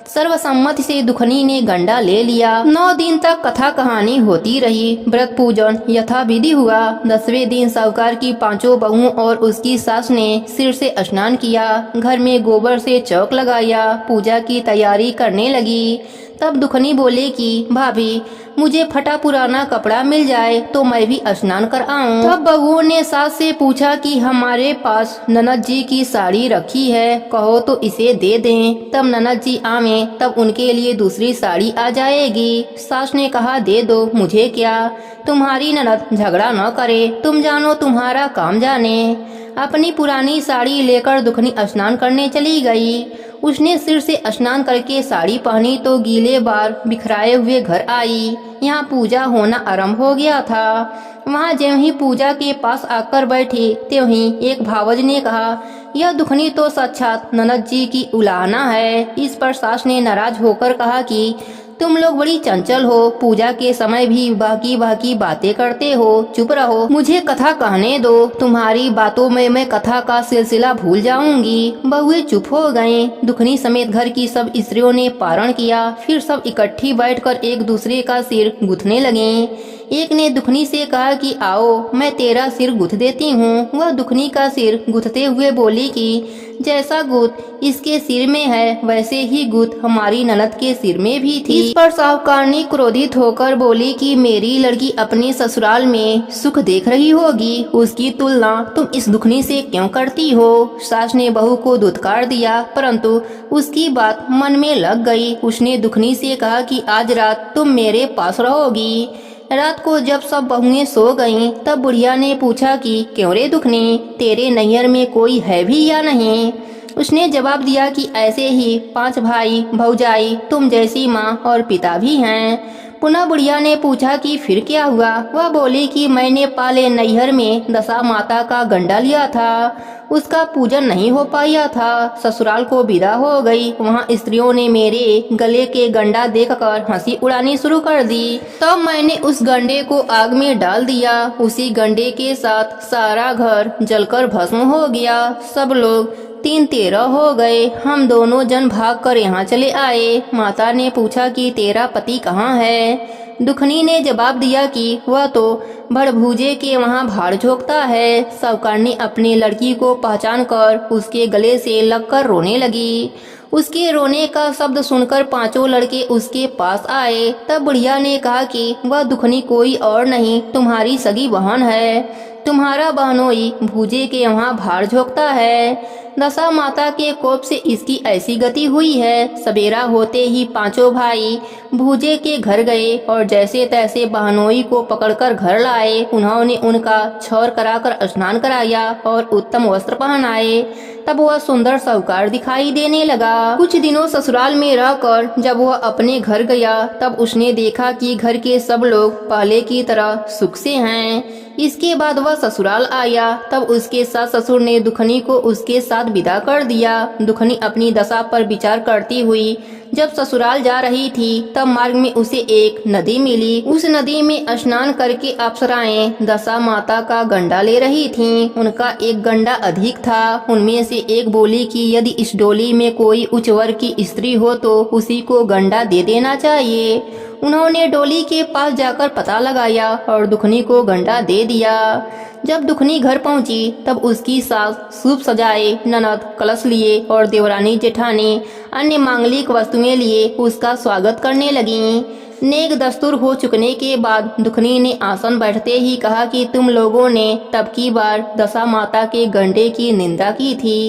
सर्वसम्मति से दुखनी ने गंडा ले लिया। 9 दिन तक कथा कहानी होती रही। व्रत पूजन यथाविधि हुआ। 10वें दिन साहूकार की 5 बहुओं और उसकी सास ने सिर से स्नान किया, घर में गोबर से चौक लगाया, पूजा की तैयारी करने लगी। तब दुखनी बोले कि भाभी मुझे फटा पुराना कपड़ा मिल जाए तो मैं भी स्नान कर आऊं। तब बहुओं ने सास से पूछा कि हमारे पास ननद जी की साड़ी रखी है, कहो तो इसे दे दें। तब ननद जी आवे तब उनके लिए दूसरी साड़ी आ जाएगी। सास ने कहा दे दो, मुझे क्या, तुम्हारी ननद झगड़ा न करे, तुम जानो तुम्हारा काम जाने। अपनी पुरानी साड़ी लेकर दुखनी स्नान करने चली गई। उसने सिर से स्नान करके साड़ी पहनी तो गीले बार बिखराए हुए घर आई। यहाँ पूजा होना आरंभ हो गया था। वहाँ ज्यों ही पूजा के पास आकर बैठी त्यों ही एक भावज ने कहा, यह दुखनी तो साक्षात ननद जी की उलाहना है। इस पर सास ने नाराज होकर कहा कि तुम लोग बड़ी चंचल हो, पूजा के समय भी बाकी बाकी बातें करते हो, चुप रहो, मुझे कथा कहने दो, तुम्हारी बातों में मैं कथा का सिलसिला भूल जाऊंगी। बहुएं चुप हो गए। दुखनी समेत घर की सब स्त्रियों ने पारण किया। फिर सब इकट्ठी बैठकर एक दूसरे का सिर गुथने लगे। एक ने दुखनी से कहा कि आओ मैं तेरा सिर गुथ देती हूँ। वह दुखनी का सिर गुथते हुए बोली कि जैसा गुथ इसके सिर में है वैसे ही गुथ हमारी ननद के सिर में भी थी। इस पर साहूकारनी क्रोधित होकर बोली कि मेरी लड़की अपने ससुराल में सुख देख रही होगी, उसकी तुलना तुम इस दुखनी से क्यों करती हो। सास ने बहू को धुतकार दिया, परंतु उसकी बात मन में लग गई। उसने दुखनी से कहा कि आज रात तुम मेरे पास रहोगी। रात को जब सब बहुएं सो गईं, तब बुढ़िया ने पूछा कि क्यों रे दुखनी, तेरे नैहर में कोई है भी या नहीं। उसने जवाब दिया कि ऐसे ही 5 भाई भौजाई तुम जैसी माँ और पिता भी हैं। पुनः बुढ़िया ने पूछा कि फिर क्या हुआ। वह बोली कि मैंने पाले नैहर में दशा माता का गंडा लिया था, उसका पूजन नहीं हो पाया था, ससुराल को विदा हो गई। वहाँ स्त्रियों ने मेरे गले के गंडा देखकर हंसी उड़ानी शुरू कर दी। तब मैंने उस गंडे को आग में डाल दिया। उसी गंडे के साथ सारा घर जलकर भस्म हो गया। सब लोग 3-13 हो गए। हम दोनों जन भागकर यहाँ चले आए। माता ने पूछा कि तेरा पति कहाँ है। दुखनी ने जवाब दिया कि वह तो भड़भूजे के वहाँ भाड़ झोंकता है। साहूकारनी अपनी लड़की को पहचान कर उसके गले से लगकर रोने लगी। उसके रोने का शब्द सुनकर 5 लड़के उसके पास आए। तब बुढ़िया ने कहा कि वह दुखनी कोई और नहीं तुम्हारी सगी बहन है, तुम्हारा बहनोई भूजे के वहाँ भाड़ झोंकता है। दशा माता के कोप से इसकी ऐसी गति हुई है। सवेरा होते ही 5 भाई भूजे के घर गए और जैसे तैसे बहनोई को पकड़कर घर लाए। उन्होंने उनका छौर कराकर स्नान कराया और उत्तम वस्त्र पहनाए। तब वह सुंदर साहूकार दिखाई देने लगा। कुछ दिनों ससुराल में रहकर जब वह अपने घर गया तब उसने देखा कि घर के सब लोग पहले की तरह सुख से हैं। इसके बाद वह ससुराल आया। तब उसके सास ससुर ने दुखनी को उसके साथ विदा कर दिया। दुखनी अपनी दशा पर विचार करती हुई जब ससुराल जा रही थी तब मार्ग में उसे एक नदी मिली। उस नदी में स्नान करके अप्सराएं दशा माता का गंडा ले रही थीं। उनका एक गंडा अधिक था। उनमें से एक बोली कि यदि इस डोली में कोई उच्च वर्ग की स्त्री हो तो उसी को गंडा दे देना चाहिए। उन्होंने डोली के पास जाकर पता लगाया और दुखनी को गंडा दे दिया। जब दुखनी घर पहुंची तब उसकी सास सूप सजाए, ननद कलश लिए और देवरानी जेठानी अन्य मांगलिक वस्तुएं लिए उसका स्वागत करने लगीं। नेक दस्तूर हो चुकने के बाद दुखनी ने आसन बैठते ही कहा कि तुम लोगों ने तब की बार दशा माता के गंडे की निंदा की थी,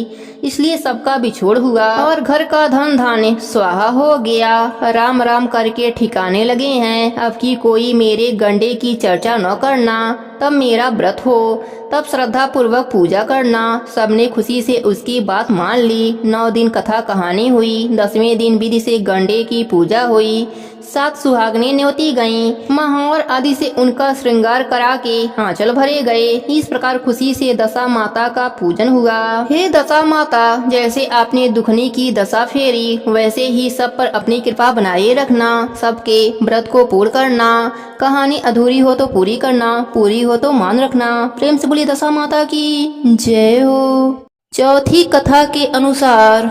इसलिए सबका बिछोड़ हुआ और घर का धन धान्य स्वाहा हो गया। राम राम करके ठिकाने लगे हैं। अब की कोई मेरे गंडे की चर्चा न करना, तब मेरा व्रत हो, तब श्रद्धा पूर्वक पूजा करना। सबने खुशी से उसकी बात मान ली। 9 दिन कथा कहानी हुई। 10वें दिन विधि से गंडे की पूजा हुई। 7 सुहागनें न्योती गईं। महावर आदि से उनका श्रृंगार करा के आंचल भरे गए। इस प्रकार खुशी से दशा माता का पूजन हुआ। हे दशा माता, जैसे आपने दुखनी की दशा फेरी, वैसे ही सब पर अपनी कृपा बनाए रखना। सबके व्रत को पूर्ण करना। कहानी अधूरी हो तो पूरी करना, पूरी हो तो मान रखना। प्रेम से बोली दशा माता की जय हो। चौथी कथा के अनुसार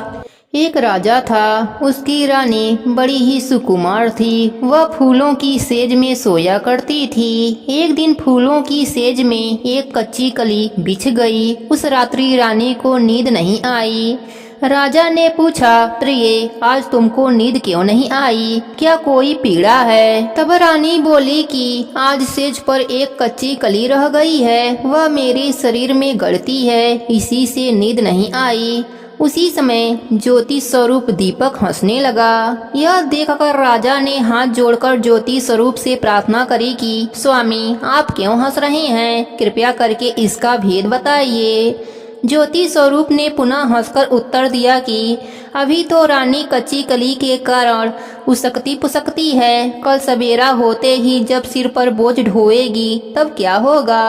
एक राजा था। उसकी रानी बड़ी ही सुकुमार थी। वह फूलों की सेज में सोया करती थी। एक दिन फूलों की सेज में एक कच्ची कली बिछ गई। उस रात्रि रानी को नींद नहीं आई। राजा ने पूछा, प्रिय, आज तुमको नींद क्यों नहीं आई? क्या कोई पीड़ा है? तब रानी बोली कि आज सेज पर एक कच्ची कली रह गई है। वह मेरे शरीर में गड़ती है, इसी से नींद नहीं आई। उसी समय ज्योति स्वरूप दीपक हंसने लगा। यह देखकर राजा ने हाथ जोड़कर ज्योति स्वरूप से प्रार्थना करी कि स्वामी, आप क्यों हंस रहे हैं? कृपया करके इसका भेद बताइए। ज्योति स्वरूप ने पुनः हंसकर उत्तर दिया कि अभी तो रानी कच्ची कली के कारण उसकती पुसकती है। कल सवेरा होते ही जब सिर पर बोझ ढोएगी तब क्या होगा?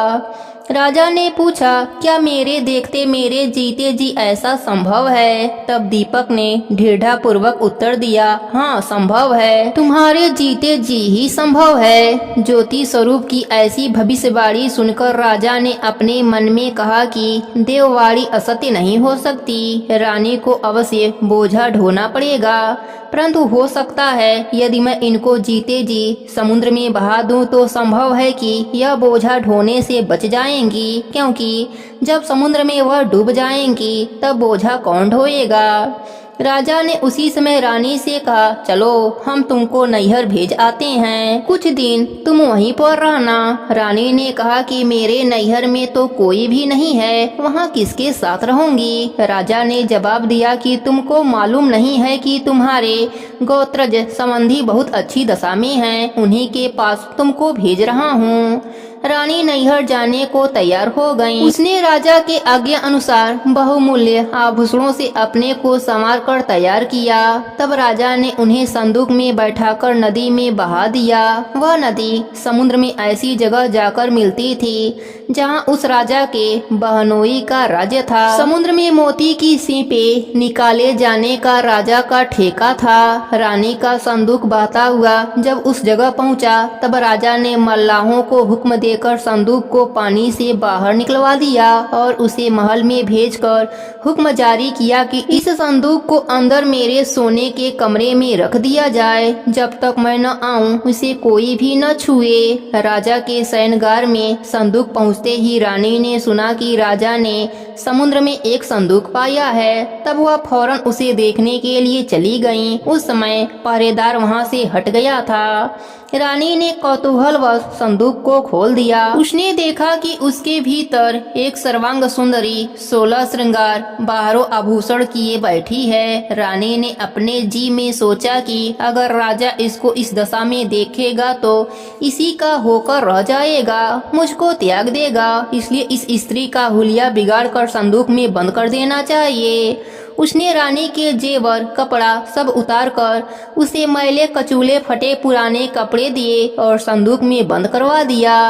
राजा ने पूछा, क्या मेरे देखते मेरे जीते जी ऐसा संभव है? तब दीपक ने दृढ़ता पूर्वक उत्तर दिया, हाँ संभव है, तुम्हारे जीते जी ही संभव है। ज्योति स्वरूप की ऐसी भविष्यवाणी सुनकर राजा ने अपने मन में कहा कि देववाणी असत्य नहीं हो सकती। रानी को अवश्य बोझा ढोना पड़ेगा, परंतु हो सकता है यदि मैं इनको जीते जी समुद्र में बहा दूं तो संभव है कि यह बोझा ढोने से बच जाएंगी, क्योंकि जब समुद्र में वह डूब जाएंगी तब बोझा कौन ढोएगा? राजा ने उसी समय रानी से कहा, चलो हम तुमको नैहर भेज आते हैं, कुछ दिन तुम वहीं पर रहना। रानी ने कहा कि मेरे नैहर में तो कोई भी नहीं है, वहाँ किसके साथ रहूंगी? राजा ने जवाब दिया कि तुमको मालूम नहीं है कि तुम्हारे गोत्रज संबंधी बहुत अच्छी दशा में हैं, उन्हीं के पास तुमको भेज रहा हूँ। रानी नैहर जाने को तैयार हो गईं। उसने राजा के आज्ञा अनुसार बहुमूल्य आभूषणों से अपने को संवार कर तैयार किया। तब राजा ने उन्हें संदूक में बैठाकर नदी में बहा दिया। वह नदी समुद्र में ऐसी जगह जाकर मिलती थी जहां उस राजा के बहनोई का राज्य था। समुद्र में मोती की सीपें निकाले जाने का राजा का ठेका था। रानी का संदूक बहता हुआ जब उस जगह पहुंचा, तब राजा ने मल्लाहों को हुक्म देकर संदूक को पानी से बाहर निकलवा दिया और उसे महल में भेजकर हुक्म जारी किया कि इस संदूक को अंदर मेरे सोने के कमरे में रख दिया जाए, जब तक मैं न आऊं उसे कोई भी न छुए। राजा के शयनगार में संदूक पहुंचते ही रानी ने सुना कि राजा ने समुद्र में एक संदूक पाया है। तब वह फौरन उसे देखने के लिए चली गईं। उस समय पहरेदार वहां से हट गया था। रानी ने कौतूहलवश संदूक को खोल दिया। उसने देखा कि उसके भीतर एक सर्वांग सुंदरी 16 श्रृंगार 12 आभूषण किए बैठी है। रानी ने अपने जी में सोचा कि अगर राजा इसको इस दशा में देखेगा तो इसी का होकर रह जाएगा, मुझको त्याग देगा, इसलिए इस स्त्री का हुलिया बिगाड़ कर संदूक में बंद कर देना चाहिए। उसने रानी के जेवर कपड़ा सब उतार कर उसे मैले कचूले फटे पुराने कपड़े दिए और संदूक में बंद करवा दिया।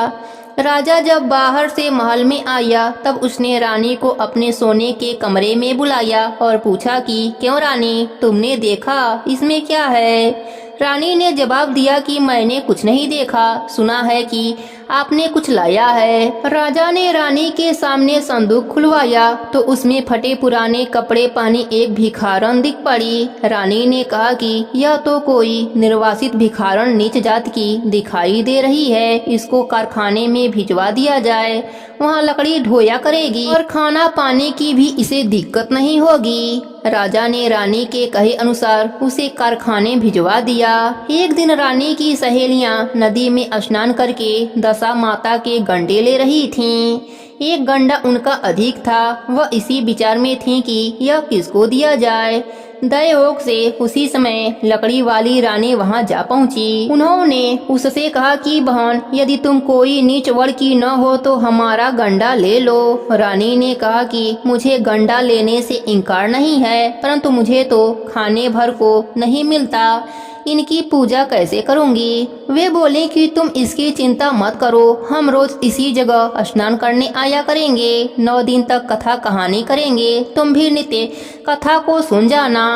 राजा जब बाहर से महल में आया तब उसने रानी को अपने सोने के कमरे में बुलाया और पूछा कि क्यों रानी, तुमने देखा, इसमें क्या है? रानी ने जवाब दिया कि मैंने कुछ नहीं देखा, सुना है कि आपने कुछ लाया है। राजा ने रानी के सामने संदूक खुलवाया तो उसमें फटे पुराने कपड़े पहनी एक भिखारन दिख पड़ी। रानी ने कहा कि यह तो कोई निर्वासित भिखारन नीच जात की दिखाई दे रही है, इसको कारखाने में भिजवा दिया जाए, वहाँ लकड़ी ढोया करेगी और खाना पानी की भी इसे दिक्कत नहीं होगी। राजा ने रानी के कहे अनुसार उसे कारखाने भिजवा दिया। एक दिन रानी की सहेलियां नदी में स्नान करके दशा माता के गंडे ले रही थीं। एक गंडा उनका अधिक था, वह इसी विचार में थी कि यह किसको दिया जाए। दयोग से उसी समय लकड़ी वाली रानी वहां जा पहुंची। उन्होंने उससे कहा कि बहन, यदि तुम कोई नीच वर्ग की न हो तो हमारा गंडा ले लो। रानी ने कहा कि मुझे गंडा लेने से इनकार नहीं है, परंतु मुझे तो खाने भर को नहीं मिलता, इनकी पूजा कैसे करूंगी। वे बोले कि तुम इसकी चिंता मत करो, हम रोज इसी जगह स्नान करने आया करेंगे, 9 दिन तक कथा कहानी करेंगे, तुम भी नित्य कथा को सुन जाना।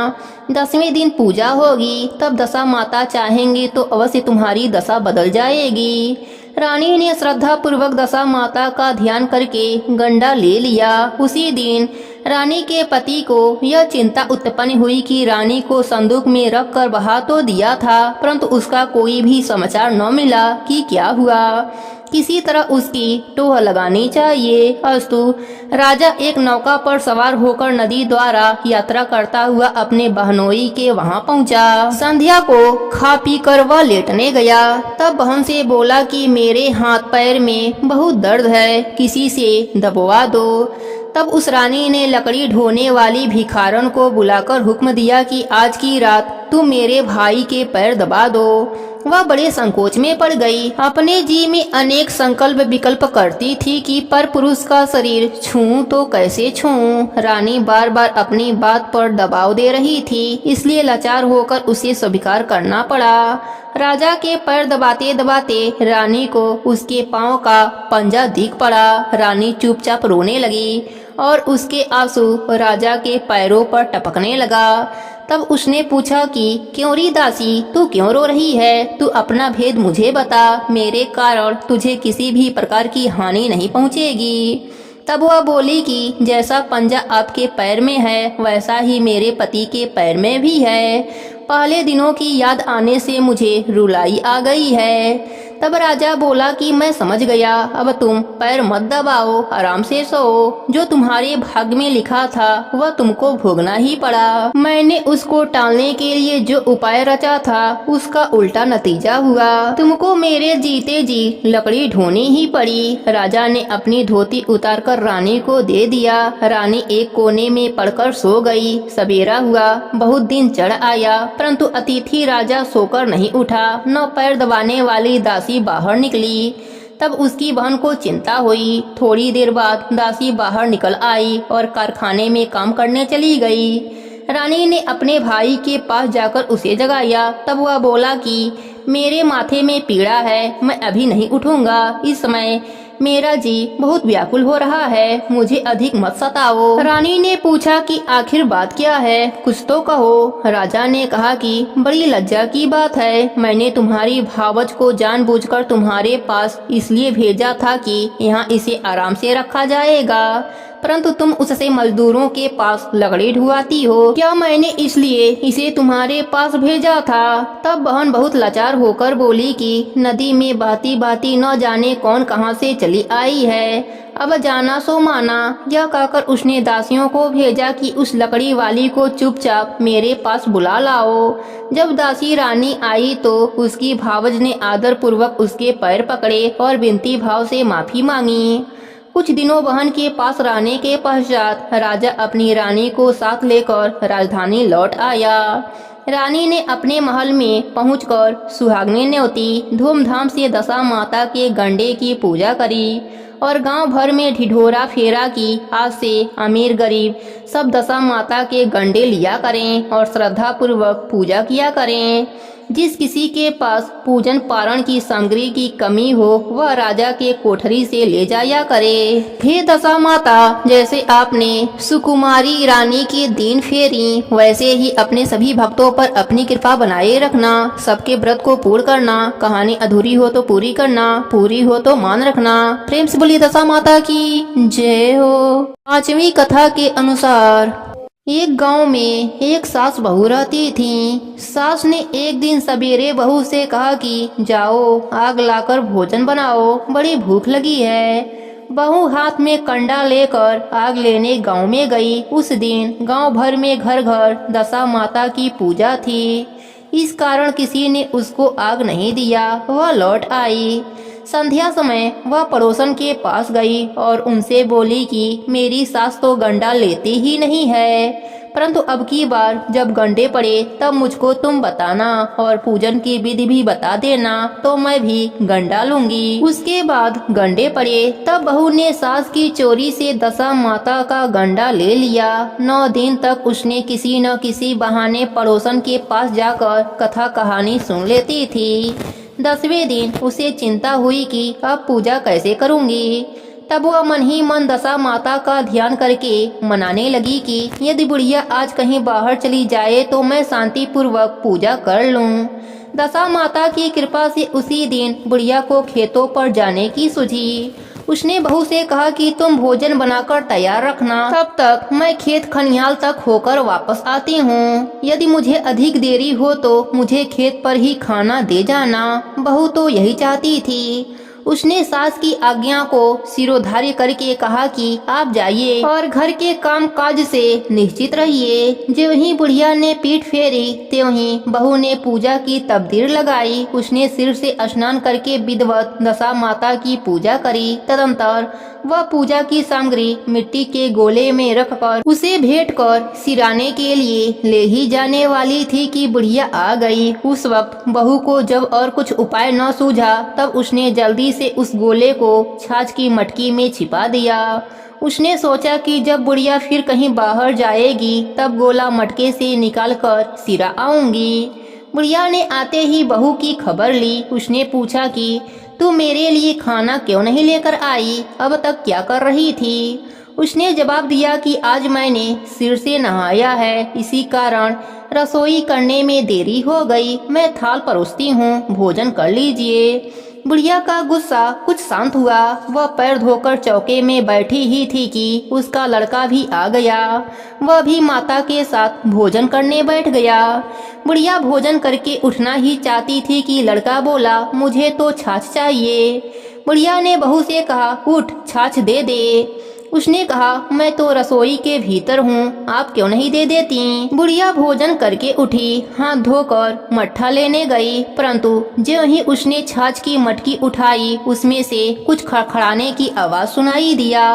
10वें दिन पूजा होगी, तब दशा माता चाहेंगे तो अवश्य तुम्हारी दशा बदल जाएगी। रानी ने श्रद्धा पूर्वक दशा माता का ध्यान करके गंडा ले लिया। उसी दिन रानी के पति को यह चिंता उत्पन्न हुई कि रानी को संदूक में रख कर बहा तो दिया था, परंतु उसका कोई भी समाचार न मिला कि क्या हुआ। किसी तरह उसकी टोह लगानी चाहिए। अस्तु राजा एक नौका पर सवार होकर नदी द्वारा यात्रा करता हुआ अपने बहनोई के वहां पहुंचा। संध्या को खा पी कर वह लेटने गया। तब बहन से बोला कि मेरे हाथ पैर में बहुत दर्द है, किसी से दबवा दो। तब उस रानी ने लकड़ी ढोने वाली भिखारन को बुलाकर हुक्म दिया कि आज की रात तुम मेरे भाई के पैर दबा दो। वह बड़े संकोच में पड़ गई। अपने जी में अनेक संकल्प विकल्प करती थी कि पर पुरुष का शरीर छूं तो कैसे छूं। रानी बार बार अपनी बात पर दबाव दे रही थी, इसलिए लाचार होकर उसे स्वीकार करना पड़ा। राजा के पैर दबाते दबाते रानी को उसके पांव का पंजा दिख पड़ा। रानी चुपचाप रोने लगी और उसके आंसू राजा के पैरों पर टपकने लगा। तब उसने पूछा कि क्यों री दासी, तू क्यों रो रही है? तू अपना भेद मुझे बता, मेरे कारण तुझे किसी भी प्रकार की हानि नहीं पहुँचेगी। तब वह बोली कि जैसा पंजा आपके पैर में है वैसा ही मेरे पति के पैर में भी है। पहले दिनों की याद आने से मुझे रुलाई आ गई है। तब राजा बोला कि मैं समझ गया, अब तुम पैर मत दबाओ, आराम से सो। जो तुम्हारे भाग्य में लिखा था वह तुमको भोगना ही पड़ा। मैंने उसको टालने के लिए जो उपाय रचा था उसका उल्टा नतीजा हुआ। तुमको मेरे जीते जी लकड़ी ढोनी ही पड़ी। राजा ने अपनी धोती उतारकर रानी को दे दिया। रानी एक कोने में पड़कर सो गई। सवेरा हुआ, बहुत दिन चढ़ आया, परंतु अतिथि राजा सोकर नहीं उठा। न पैर दबाने वाली दासी बाहर निकली। तब उसकी बहन को चिंता हुई। थोड़ी देर बाद दासी बाहर निकल आई और कारखाने में काम करने चली गई। रानी ने अपने भाई के पास जाकर उसे जगाया। तब वह बोला कि मेरे माथे में पीड़ा है, मैं अभी नहीं उठूंगा। इस समय मेरा जी बहुत व्याकुल हो रहा है, मुझे अधिक मत सताओ। रानी ने पूछा कि आखिर बात क्या है, कुछ तो कहो। राजा ने कहा कि बड़ी लज्जा की बात है, मैंने तुम्हारी भावज को जानबूझकर तुम्हारे पास इसलिए भेजा था कि यहाँ इसे आराम से रखा जाएगा, परंतु तुम उससे मजदूरों के पास लकड़ी ढुआती हो। क्या मैंने इसलिए इसे तुम्हारे पास भेजा था? तब बहन बहुत लाचार होकर बोली कि नदी में बहती बहती न जाने कौन कहां से चली आई है, अब जाना सो माना। यह कहकर उसने दासियों को भेजा कि उस लकड़ी वाली को चुपचाप मेरे पास बुला लाओ। जब दासी रानी आई तो उसकी भावज ने आदर पूर्वक उसके पैर पकड़े और विनती भाव से माफी मांगी। कुछ दिनों बहन के पास रहने के पश्चात राजा अपनी रानी को साथ लेकर राजधानी लौट आया। रानी ने अपने महल में पहुंचकर सुहागने न्योती धूमधाम से दशा माता के गंडे की पूजा करी और गांव भर में ढिढोरा फेरा की। आज से अमीर गरीब सब दशा माता के गंडे लिया करें और श्रद्धा पूर्वक पूजा किया करें। जिस किसी के पास पूजन पारण की सामग्री की कमी हो वह राजा के कोठरी से ले जाया करे। हे दशा माता, जैसे आपने सुकुमारी रानी की दीन फेरी वैसे ही अपने सभी भक्तों पर अपनी कृपा बनाए रखना। सबके व्रत को पूर्ण करना, कहानी अधूरी हो तो पूरी करना, पूरी हो तो मान रखना। प्रेम से बोली दशा माता की जय हो। पांचवी कथा के अनुसार एक गांव में एक सास बहू रहती थी। सास ने एक दिन सवेरे बहू से कहा कि जाओ आग लाकर भोजन बनाओ, बड़ी भूख लगी है। बहू हाथ में कंडा लेकर आग लेने गांव में गई। उस दिन गांव भर में घर घर दशा माता की पूजा थी। इस कारण किसी ने उसको आग नहीं दिया। वह लौट आई। संध्या समय वह पड़ोसन के पास गई और उनसे बोली कि मेरी सास तो गंडा लेती ही नहीं है, परंतु अब की बार जब गंडे पड़े तब मुझको तुम बताना और पूजन की विधि भी बता देना, तो मैं भी गंडा लूंगी। उसके बाद गंडे पड़े तब बहू ने सास की चोरी से दशा माता का गंडा ले लिया। 9 दिन तक उसने किसी न किसी बहाने पड़ोसन के पास जाकर कथा कहानी सुन लेती थी। 10वें दिन उसे चिंता हुई कि अब पूजा कैसे करूंगी। तब वह मन ही मन दशा माता का ध्यान करके मनाने लगी कि यदि बुढ़िया आज कहीं बाहर चली जाए तो मैं शांति पूर्वक पूजा कर लूं। दशा माता की कृपा से उसी दिन बुढ़िया को खेतों पर जाने की सूझी। उसने बहू से कहा कि तुम भोजन बनाकर तैयार रखना, तब तक मैं खेत खनियाल तक होकर वापस आती हूँ। यदि मुझे अधिक देरी हो तो मुझे खेत पर ही खाना दे जाना। बहू तो यही चाहती थी। उसने सास की आज्ञा को सिरोधार्य करके कहा कि आप जाइए और घर के काम काज से निश्चित रहिए। जो ही बुढ़िया ने पीठ फेरी त्यों ही बहू ने पूजा की तबदीर लगाई। उसने सिर से स्नान करके विधिवत दशा माता की पूजा करी। तदंतर वह पूजा की सामग्री मिट्टी के गोले में रखकर उसे भेंट कर सिराने के लिए ले ही जाने वाली थी कि बुढ़िया आ गई। उस वक्त बहू को जब और कुछ उपाय न सूझा तब उसने जल्दी से उस गोले को छाछ की मटकी में छिपा दिया। उसने सोचा कि जब बुढ़िया फिर कहीं बाहर जाएगी तब गोला मटके से निकालकर सिरा आऊंगी। बुढ़िया ने आते ही बहू की खबर ली। उसने पूछा कि तू मेरे लिए खाना क्यों नहीं लेकर आई, अब तक क्या कर रही थी। उसने जवाब दिया कि आज मैंने सिर से नहाया है, इसी कारण रसोई करने में देरी हो गई। मैं थाल परोसती हूँ, भोजन कर लीजिए। बुढ़िया का गुस्सा कुछ शांत हुआ। वह पैर धोकर चौके में बैठी ही थी कि उसका लड़का भी आ गया। वह भी माता के साथ भोजन करने बैठ गया। बुढ़िया भोजन करके उठना ही चाहती थी कि लड़का बोला, मुझे तो छाछ चाहिए। बुढ़िया ने बहू से कहा, उठ छाछ दे दे। उसने कहा, मैं तो रसोई के भीतर हूँ, आप क्यों नहीं दे देती। बुढ़िया भोजन करके उठी, हाथ धोकर मट्ठा लेने गई, परंतु जो ही उसने छाछ की मटकी उठाई उसमें से कुछ खड़खड़ाने की आवाज सुनाई दिया।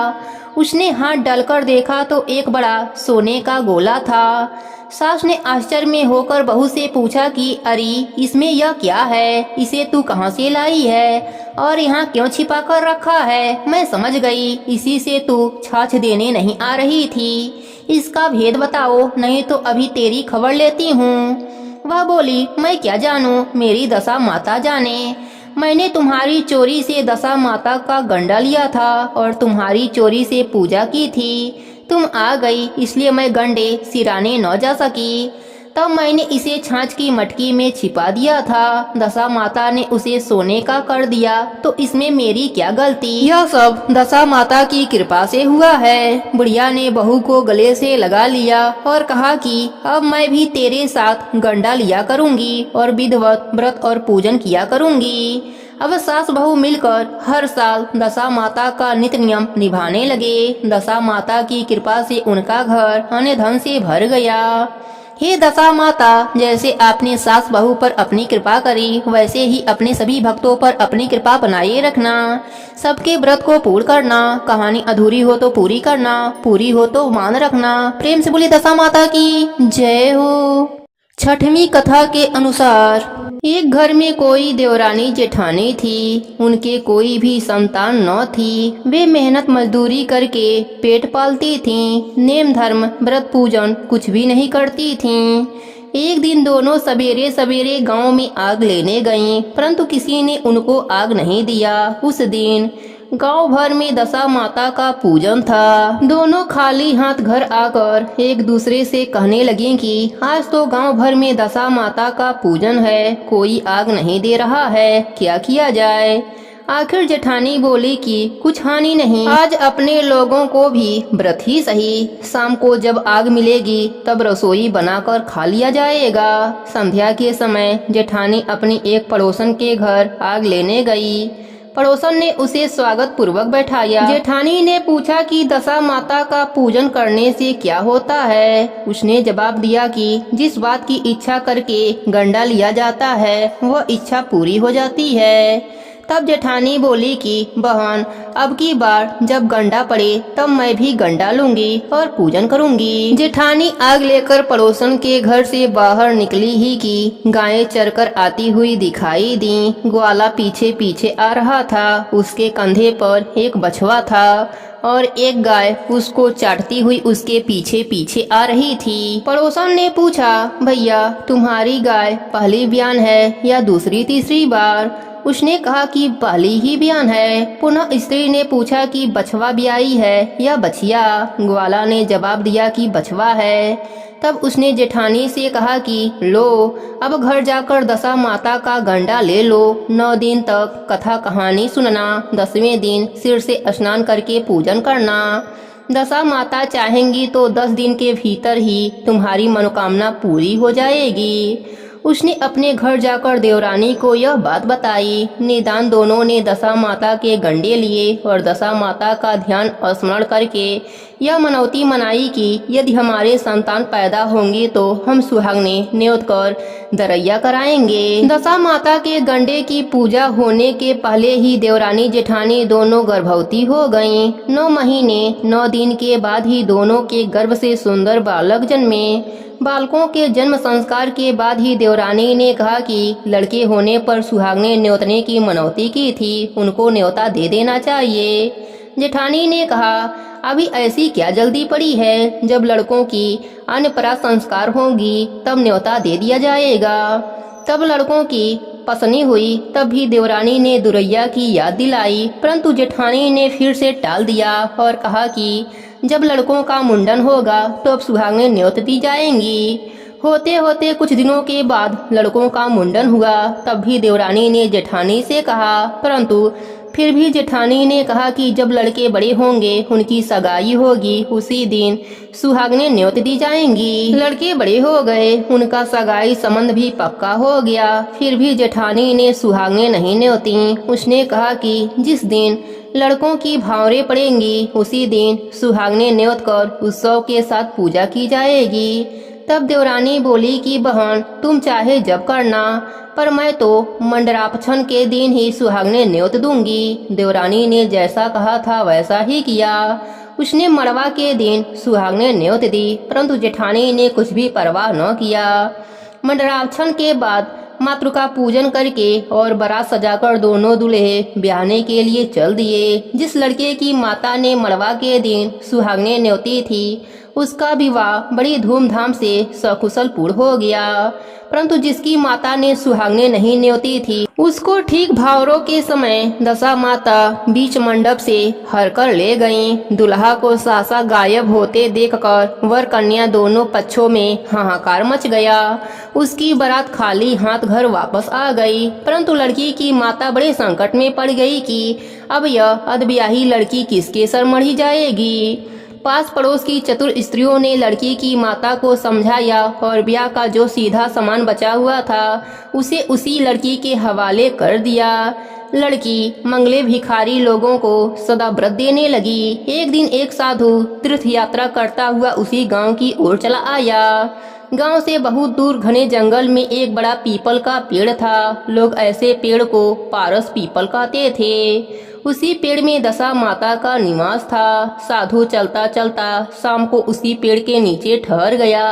उसने हाथ डालकर देखा तो एक बड़ा सोने का गोला था। सास ने आश्चर्य में होकर बहू से पूछा कि अरे इसमें यह क्या है, इसे तू कहाँ से लाई है और यहाँ क्यों छिपा कर रखा है। मैं समझ गई, इसी से तू छाछ देने नहीं आ रही थी। इसका भेद बताओ, नहीं तो अभी तेरी खबर लेती हूँ। वह बोली, मैं क्या जानूं, मेरी दशा माता जाने। मैंने तुम्हारी चोरी से दशा माता का गंडा लिया था और तुम्हारी चोरी से पूजा की थी। तुम आ गई इसलिए मैं गंडे सिराने न जा सकी। तब मैंने इसे छाछ की मटकी में छिपा दिया था। दशा माता ने उसे सोने का कर दिया, तो इसमें मेरी क्या गलती। यह सब दशा माता की कृपा से हुआ है। बुढ़िया ने बहू को गले से लगा लिया और कहा कि अब मैं भी तेरे साथ गंडा लिया करूंगी और विधिवत व्रत और पूजन किया करूंगी। अब सास बहू मिलकर हर साल दशा माता का नित्य नियम निभाने लगे। दशा माता की कृपा से उनका घर अन्न धन से भर गया। हे दशा माता, जैसे आपने सास बहू पर अपनी कृपा करी वैसे ही अपने सभी भक्तों पर अपनी कृपा बनाए रखना। सबके व्रत को पूर्ण करना, कहानी अधूरी हो तो पूरी करना, पूरी हो तो मान रखना। प्रेम से बोली दशा माता की जय हो। छठवीं कथा के अनुसार एक घर में कोई देवरानी जेठानी थी। उनके कोई भी संतान न थी। वे मेहनत मजदूरी करके पेट पालती थीं। नेम धर्म व्रत पूजन कुछ भी नहीं करती थीं। एक दिन दोनों सवेरे सवेरे गांव में आग लेने गईं, परंतु किसी ने उनको आग नहीं दिया। उस दिन गांव भर में दशा माता का पूजन था। दोनों खाली हाथ घर आकर एक दूसरे से कहने लगी कि आज तो गांव भर में दशा माता का पूजन है, कोई आग नहीं दे रहा है, क्या किया जाए। आखिर जेठानी बोली कि कुछ हानि नहीं, आज अपने लोगों को भी व्रत ही सही, शाम को जब आग मिलेगी तब रसोई बनाकर खा लिया जाएगा। संध्या के समय जेठानी अपनी एक पड़ोसन के घर आग लेने गई। पड़ोसन ने उसे स्वागत पूर्वक बैठाया। जेठानी ने पूछा कि दशा माता का पूजन करने से क्या होता है। उसने जवाब दिया कि जिस बात की इच्छा करके गंडा लिया जाता है वह इच्छा पूरी हो जाती है। तब जेठानी बोली कि बहन, अब की बार जब गंडा पड़े तब मैं भी गंडा लूंगी और पूजन करूंगी। जेठानी आग लेकर पड़ोसन के घर से बाहर निकली ही कि गायें चरकर आती हुई दिखाई दी। ग्वाला पीछे पीछे आ रहा था, उसके कंधे पर एक बछवा था और एक गाय उसको चाटती हुई उसके पीछे पीछे आ रही थी। पड़ोसन ने पूछा, भैया तुम्हारी गाय पहली ब्यान है या दूसरी तीसरी बार। उसने कहा कि पहली ही ब्यान है। पुनः स्त्री ने पूछा कि बछवा ब्याई है या बछिया। ग्वाला ने जवाब दिया कि बछवा है। तब उसने जेठानी से कहा कि लो, अब घर जाकर दशा माता का गंडा ले लो। 9 दिन तक कथा कहानी सुनना, 10वें दिन सिर से स्नान करके पूजन करना। दशा माता चाहेंगी तो 10 दिन के भीतर ही तुम्हारी मनोकामना पूरी हो जाएगी। उसने अपने घर जाकर देवरानी को यह बात बताई। निदान दोनों ने दशा माता के गंडे लिए और दशा माता का ध्यान स्मरण करके यह मनौती मनाई कि यदि हमारे संतान पैदा होंगे तो हम सुहागने न्योत कर दरैया कराएंगे। दशा माता के गंडे की पूजा होने के पहले ही देवरानी जेठानी दोनों गर्भवती हो गईं। 9 महीने 9 दिन के बाद ही दोनों के गर्भ से सुंदर बालक जन्मे। बालकों के जन्म संस्कार के बाद ही देवरानी ने कहा कि लड़के होने पर सुहागने न्योतने की मनौती की थी, उनको न्योता दे देना चाहिए। जेठानी ने कहा, अभी ऐसी क्या जल्दी पड़ी है, जब लड़कों की अन्नप्रा संस्कार होगी तब न्योता दे दिया जाएगा। तब लड़कों की पसनी हुई, तब भी देवरानी ने दुरैया की याद दिलाई, परंतु जेठानी ने फिर से टाल दिया और कहा कि जब लड़कों का मुंडन होगा तो अब सुहागने न्योत दी जाएंगी। होते होते कुछ दिनों के बाद लड़कों का मुंडन हुआ। तब भी देवरानी ने जेठानी से कहा, परंतु फिर भी जेठानी ने कहा कि जब लड़के बड़े होंगे उनकी सगाई होगी, उसी दिन सुहागने न्योत दी जाएंगी। लड़के बड़े हो गए, उनका सगाई संबंध भी पक्का हो गया। फिर भी जेठानी ने सुहागने नहीं न्योती। उसने कहा कि जिस दिन लड़कों की भावरें पड़ेंगी उसी दिन सुहागने न्योत कर उत्सव के साथ पूजा की जाएगी। तब देवरानी बोली कि बहन, तुम चाहे जब करना, पर मैं तो मंडरापछन के दिन ही सुहागने न्योत दूंगी। देवरानी ने जैसा कहा था वैसा ही किया। उसने मड़वा के दिन सुहागने न्योत दी, परंतु जेठानी ने कुछ भी परवाह न किया। मंडरापछन के बाद मातृका पूजन करके और बारात सजाकर दोनों दूल्हे ब्याहने के लिए चल दिए। जिस लड़के की माता ने मड़वा के दिन सुहागने न्योती थी उसका विवाह बड़ी धूमधाम से सकुशल पूर्ण हो गया, परंतु जिसकी माता ने सुहागने नहीं न्योती थी उसको ठीक भावरों के समय दशा माता बीच मंडप से हर कर ले गईं। दुल्हा को सासा गायब होते देखकर वर कन्या दोनों पक्षों में हाहाकार मच गया। उसकी बारात खाली हाथ घर वापस आ गई, परंतु लड़की की माता बड़े संकट में पड़ गई कि अब यह अधब्याही लड़की किसके सर मढ़ी जाएगी। पास पड़ोस की चतुर स्त्रियों ने लड़की की माता को समझाया और ब्याह का जो सीधा सामान बचा हुआ था उसे उसी लड़की के हवाले कर दिया। लड़की मंगले भिखारी लोगों को सदा व्रत देने लगी। एक दिन एक साधु तीर्थ यात्रा करता हुआ उसी गांव की ओर चला आया। गांव से बहुत दूर घने जंगल में एक बड़ा पीपल का पेड़ था। लोग ऐसे पेड़ को पारस पीपल कहते थे। उसी पेड़ में दशा माता का निवास था। साधु चलता चलता शाम को उसी पेड़ के नीचे ठहर गया।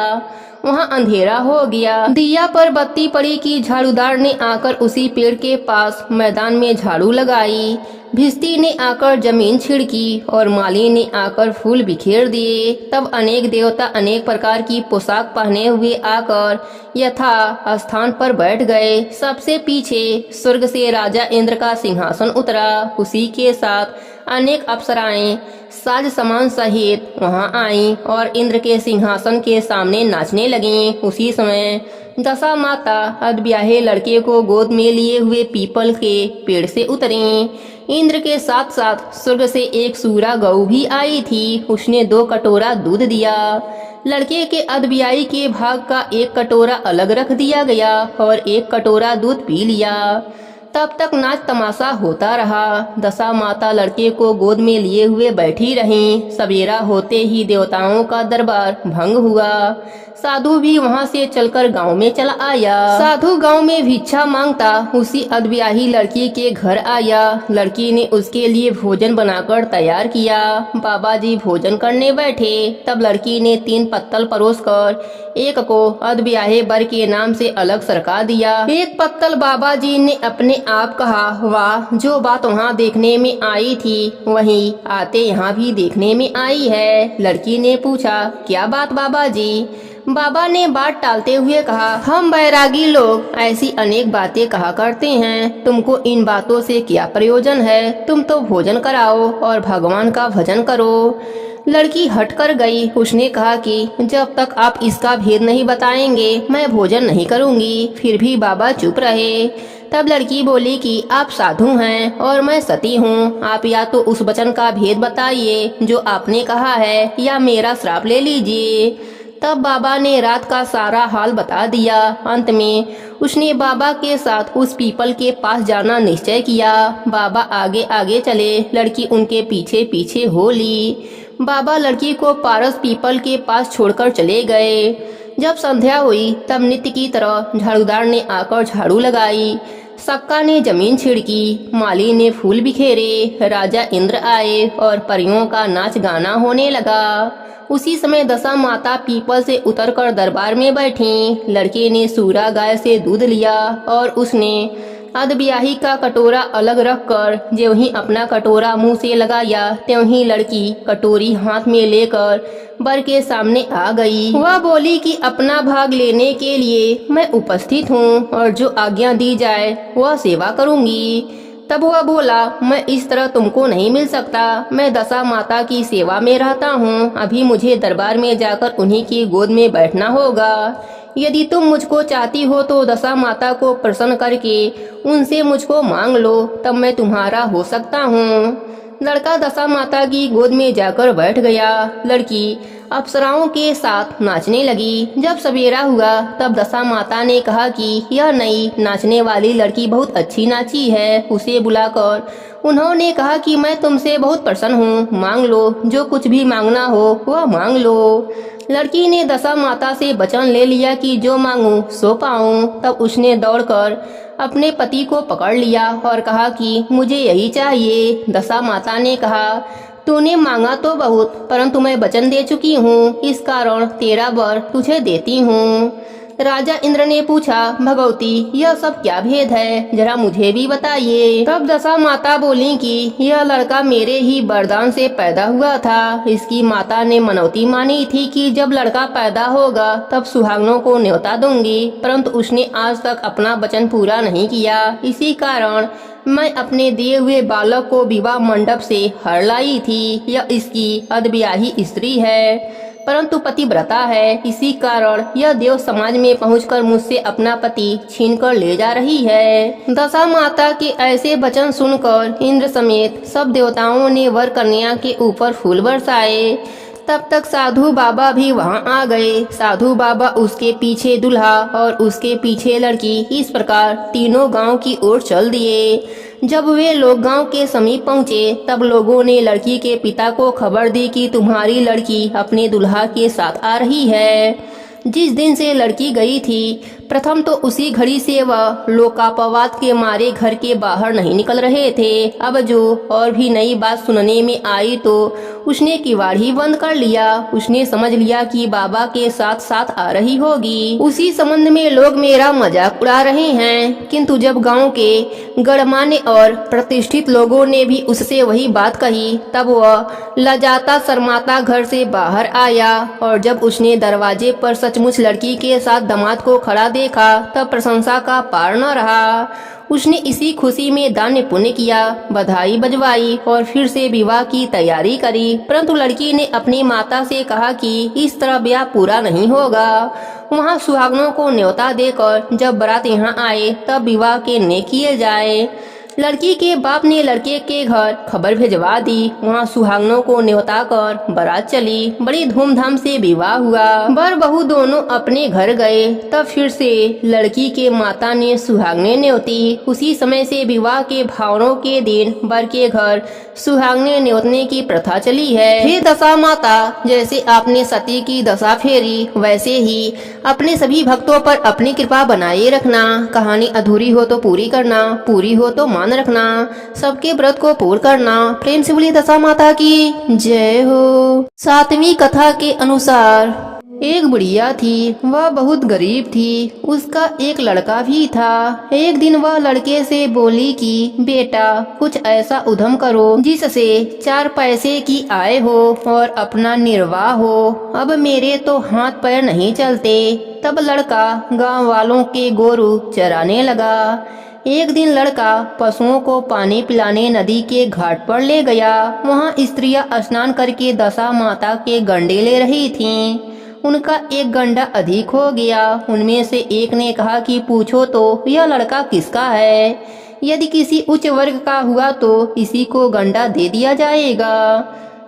वहाँ अंधेरा हो गया। दिया पर बत्ती पड़ी कि झाड़ूदार ने आकर उसी पेड़ के पास मैदान में झाड़ू लगाई। भिस्ती ने आकर जमीन छिड़की और माली ने आकर फूल बिखेर दिए। तब अनेक देवता अनेक प्रकार की पोशाक पहने हुए आकर यथा स्थान पर बैठ गए। सबसे पीछे स्वर्ग से राजा इंद्र का सिंहासन उतरा। उसी के साथ अनेक अप्सराएं साज समान सहित वहां आईं और इंद्र के सिंहासन के सामने नाचने लगीं। उसी समय दशा माता अधब्याहे लड़के को गोद में लिए हुए पीपल के पेड़ से उतरी। इंद्र के साथ साथ स्वर्ग से एक सूरा गऊ भी आई थी। उसने 2 कटोरा दूध दिया। लड़के के अधब्याही के भाग का 1 कटोरा अलग रख दिया गया और 1 कटोरा दूध पी लिया। तब तक नाच तमाशा होता रहा। दशा माता लड़के को गोद में लिए हुए बैठी रहीं। सवेरा होते ही देवताओं का दरबार भंग हुआ। साधु भी वहां से चलकर गांव में चला आया। साधु गांव में भिक्षा मांगता उसी अधब्याही लड़की के घर आया। लड़की ने उसके लिए भोजन बनाकर तैयार किया। बाबा जी भोजन करने बैठे। तब लड़की ने 3 पत्तल परोसकर एक को अधब्याहे बर के नाम से अलग सरका दिया। 1 पत्तल बाबा जी ने अपने आप कहा, वाह, जो बात वहाँ देखने में आई थी वही आते यहाँ भी देखने में आई है। लड़की ने पूछा, क्या बात बाबा जी? बाबा ने बात टालते हुए कहा, हम बैरागी लोग ऐसी अनेक बातें कहा करते हैं। तुमको इन बातों से क्या प्रयोजन है? तुम तो भोजन कराओ और भगवान का भजन करो। लड़की हट कर गई। उसने कहा कि जब तक आप इसका भेद नहीं बताएंगे मैं भोजन नहीं करूंगी। फिर भी बाबा चुप रहे। तब लड़की बोली कि आप साधु हैं और मैं सती हूँ। आप या तो उस वचन का भेद बताइए जो आपने कहा है या मेरा श्राप ले लीजिए। तब बाबा ने रात का सारा हाल बता दिया। अंत में उसने बाबा के साथ उस पीपल के पास जाना निश्चय किया। बाबा आगे आगे चले, लड़की उनके पीछे पीछे हो ली। बाबा लड़की को पारस पीपल के पास छोड़कर चले गए। जब संध्या हुई तब नित्य की तरह झाड़ूदार ने आकर झाड़ू लगाई। सक्का ने जमीन छिड़की। माली ने फूल बिखेरे। राजा इंद्र आए और परियों का नाच गाना होने लगा। उसी समय दशा माता पीपल से उतरकर दरबार में बैठी। लड़के ने सूरा गाय से दूध लिया और उसने अधब्याही का कटोरा अलग रखकर ज्यों ही अपना कटोरा मुंह से लगाया त्यों ही लड़की कटोरी हाथ में लेकर बर के सामने आ गई। वह बोली कि अपना भाग लेने के लिए मैं उपस्थित हूँ और जो आज्ञा दी जाए वह सेवा करूँगी। तब वह बोला, मैं इस तरह तुमको नहीं मिल सकता। मैं दशा माता की सेवा में रहता हूँ। अभी मुझे दरबार में जाकर उन्हीं की गोद में बैठना होगा। यदि तुम मुझको चाहती हो तो दशा माता को प्रसन्न करके उनसे मुझको मांग लो, तब मैं तुम्हारा हो सकता हूँ। लड़का दशा माता की गोद में जाकर बैठ गया। लड़की अप्सराओं के साथ नाचने लगी। जब सवेरा हुआ तब दशा माता ने कहा कि यह नई नाचने वाली लड़की बहुत अच्छी नाची है। उसे बुलाकर उन्होंने कहा कि मैं तुमसे बहुत प्रसन्न हूँ, मांग लो, जो कुछ भी मांगना हो वह मांग लो। लड़की ने दशा माता से वचन ले लिया कि जो मांगूं सो पाऊं। तब उसने दौड़कर अपने पति को पकड़ लिया और कहा कि मुझे यही चाहिए। दशा माता ने कहा, तूने मांगा तो बहुत, परंतु मैं वचन दे चुकी हूँ, इस कारण तेरा वर तुझे देती हूँ। राजा इंद्र ने पूछा, भगवती यह सब क्या भेद है, जरा मुझे भी बताइए। तब दशा माता बोली कि यह लड़का मेरे ही वरदान से पैदा हुआ था। इसकी माता ने मनौती मानी थी कि जब लड़का पैदा होगा तब सुहागनों को न्योता दूंगी, परंतु उसने आज तक अपना वचन पूरा नहीं किया। इसी कारण मैं अपने दिए हुए बालक को विवाह मंडप से हर लाई थी। यह इसकी अधब्याही स्त्री है, परंतु पतिव्रता है। इसी कारण यह देव समाज में पहुंचकर मुझसे अपना पति छीनकर ले जा रही है। दशा माता के ऐसे वचन सुनकर इंद्र समेत सब देवताओं ने वर कन्या के ऊपर फूल बरसाए। तब तक साधु बाबा भी वहां आ गए। साधु बाबा, उसके पीछे दूल्हा और उसके पीछे लड़की, इस प्रकार तीनों गांव की ओर चल दिए। जब वे लोग गांव के समीप पहुंचे तब लोगों ने लड़की के पिता को खबर दी कि तुम्हारी लड़की अपने दूल्हा के साथ आ रही है। जिस दिन से लड़की गई थी प्रथम तो उसी घड़ी से वह लोकापवाद के मारे घर के बाहर नहीं निकल रहे थे। अब जो और भी नई बात सुनने में आई तो उसने किवाड़ ही बंद कर लिया। उसने समझ लिया कि बाबा के साथ साथ आ रही होगी। उसी संबंध में लोग मेरा मजाक उड़ा रहे हैं, किंतु जब गांव के गणमान्य और प्रतिष्ठित लोगों ने भी उससे वही बात कही तब वह लजाता शर्माता घर से बाहर आया। और जब उसने दरवाजे पर सचमुच लड़की के साथ दामाद को खड़ा देखा तब प्रशंसा का पार न रहा। उसने इसी खुशी में दान पुण्य किया, बधाई बजवाई और फिर से विवाह की तैयारी करी। परंतु लड़की ने अपनी माता से कहा कि इस तरह ब्याह पूरा नहीं होगा। वहाँ सुहागनों को न्योता देकर जब बारात यहाँ आए तब विवाह के ने किए जाए। लड़की के बाप ने लड़के के घर खबर भिजवा दी। वहाँ सुहागनों को न्योता कर बारात चली। बड़ी धूमधाम से विवाह हुआ। बर बहू दोनों अपने घर गए। तब फिर से लड़की के माता ने सुहागने न्योती। उसी समय से विवाह के भावरों के दिन बर के घर सुहागने न्योतने की प्रथा चली है। हे दशा माता, जैसे आपने सती की दशा फेरी वैसे ही अपने सभी भक्तों पर अपनी कृपा बनाए रखना। कहानी अधूरी हो तो पूरी करना, पूरी हो तो मान रखना, सबके व्रत को पूर्ण करना। प्रेम से बोलिए दशा माता की जय हो। 7वीं कथा के अनुसार एक बुढ़िया थी, वह बहुत गरीब थी। उसका एक लड़का भी था। एक दिन वह लड़के से बोली कि बेटा कुछ ऐसा उद्यम करो जिससे 4 पैसे की आय हो और अपना निर्वाह हो। अब मेरे तो हाथ पैर नहीं चलते। तब लड़का गांव वालों के गोरू चराने लगा। एक दिन लड़का पशुओं को पानी पिलाने नदी के घाट पर ले गया। वहाँ स्त्रियां स्नान करके दशा माता के गंडे ले रही थीं। उनका एक गंडा अधिक हो गया। उनमें से एक ने कहा कि पूछो तो यह लड़का किसका है। यदि किसी उच्च वर्ग का हुआ तो इसी को गंडा दे दिया जाएगा।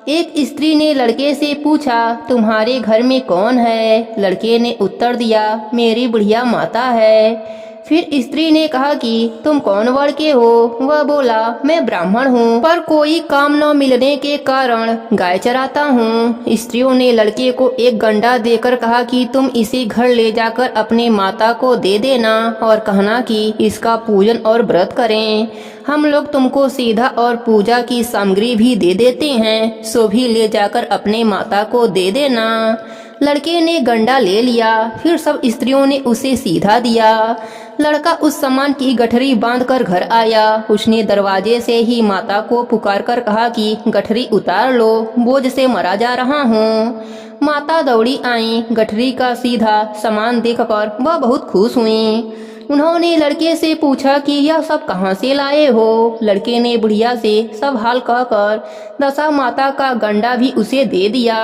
एक स्त्री ने लड़के से पूछा तुम्हारे घर में कौन है। लड़के ने उत्तर दिया मेरी बुढ़िया माता है। फिर स्त्री ने कहा कि तुम कौन वर्ण के हो। वह बोला मैं ब्राह्मण हूँ, पर कोई काम न मिलने के कारण गाय चराता हूँ। स्त्रियों ने लड़के को एक गंडा देकर कहा कि तुम इसे घर ले जाकर अपने माता को दे देना और कहना कि इसका पूजन और व्रत करें। हम लोग तुमको सीधा और पूजा की सामग्री भी दे देते हैं, सो भी ले जाकर अपने माता को दे देना। लड़के ने गंडा ले लिया। फिर सब स्त्रियों ने उसे सीधा दिया। लड़का उस सामान की गठरी बांधकर घर आया। उसने दरवाजे से ही माता को पुकार कर कहा कि गठरी उतार लो, बोझ से मरा जा रहा हूँ। माता दौड़ी आई। गठरी का सीधा सामान देखकर वह बहुत खुश हुई। उन्होंने लड़के से पूछा कि यह सब कहाँ से लाए हो। लड़के ने बुढ़िया से सब हाल कहकर दशा माता का गंडा भी उसे दे दिया।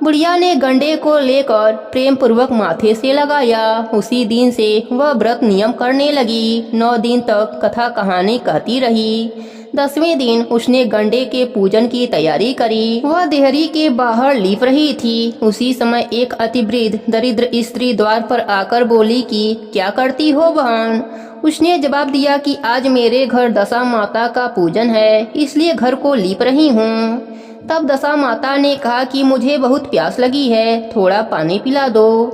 बुढ़िया ने गंडे को लेकर प्रेम पूर्वक माथे से लगाया। उसी दिन से वह व्रत नियम करने लगी। 9 दिन तक कथा कहानी कहती रही। 10वें दिन उसने गंडे के पूजन की तैयारी करी। वह देहरी के बाहर लीप रही थी। उसी समय एक अति वृद्ध दरिद्र स्त्री द्वार पर आकर बोली कि क्या करती हो बहन। उसने जवाब दिया कि आज मेरे घर दशा माता का पूजन है, इसलिए घर को लीप रही हूँ। तब दशा माता ने कहा कि मुझे बहुत प्यास लगी है, थोड़ा पानी पिला दो।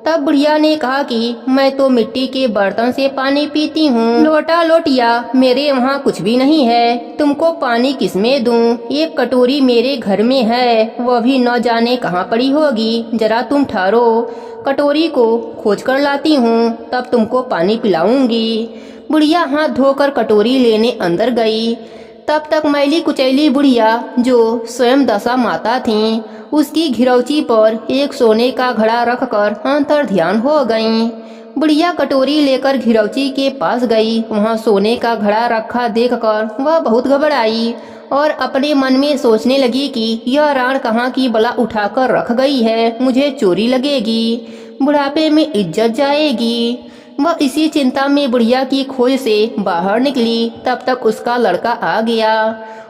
तब बुढ़िया ने कहा कि मैं तो मिट्टी के बर्तन से पानी पीती हूँ, लोटा लोटिया मेरे वहाँ कुछ भी नहीं है, तुमको पानी किसमें दूँ। एक कटोरी मेरे घर में है, वह भी न जाने कहाँ पड़ी होगी, जरा तुम ठहरो, कटोरी को खोज कर लाती हूँ, तब तुमको पानी पिलाऊंगी। बुढ़िया हाथ धोकर कटोरी लेने अंदर गई। तब तक मैली कुचैली बुढ़िया जो स्वयं दशा माता थीं, उसकी घिरौची पर एक सोने का घड़ा रखकर अंतर ध्यान हो गईं। बुढ़िया कटोरी लेकर घिरौची के पास गई। वहाँ सोने का घड़ा रखा देखकर वह बहुत घबराई और अपने मन में सोचने लगी कि यह राण कहाँ की बला उठाकर रख गई है, मुझे चोरी लगेगी, बुढ़ापे में इज्जत जाएगी। वह इसी चिंता में बुढ़िया की खोज से बाहर निकली। तब तक उसका लड़का आ गया।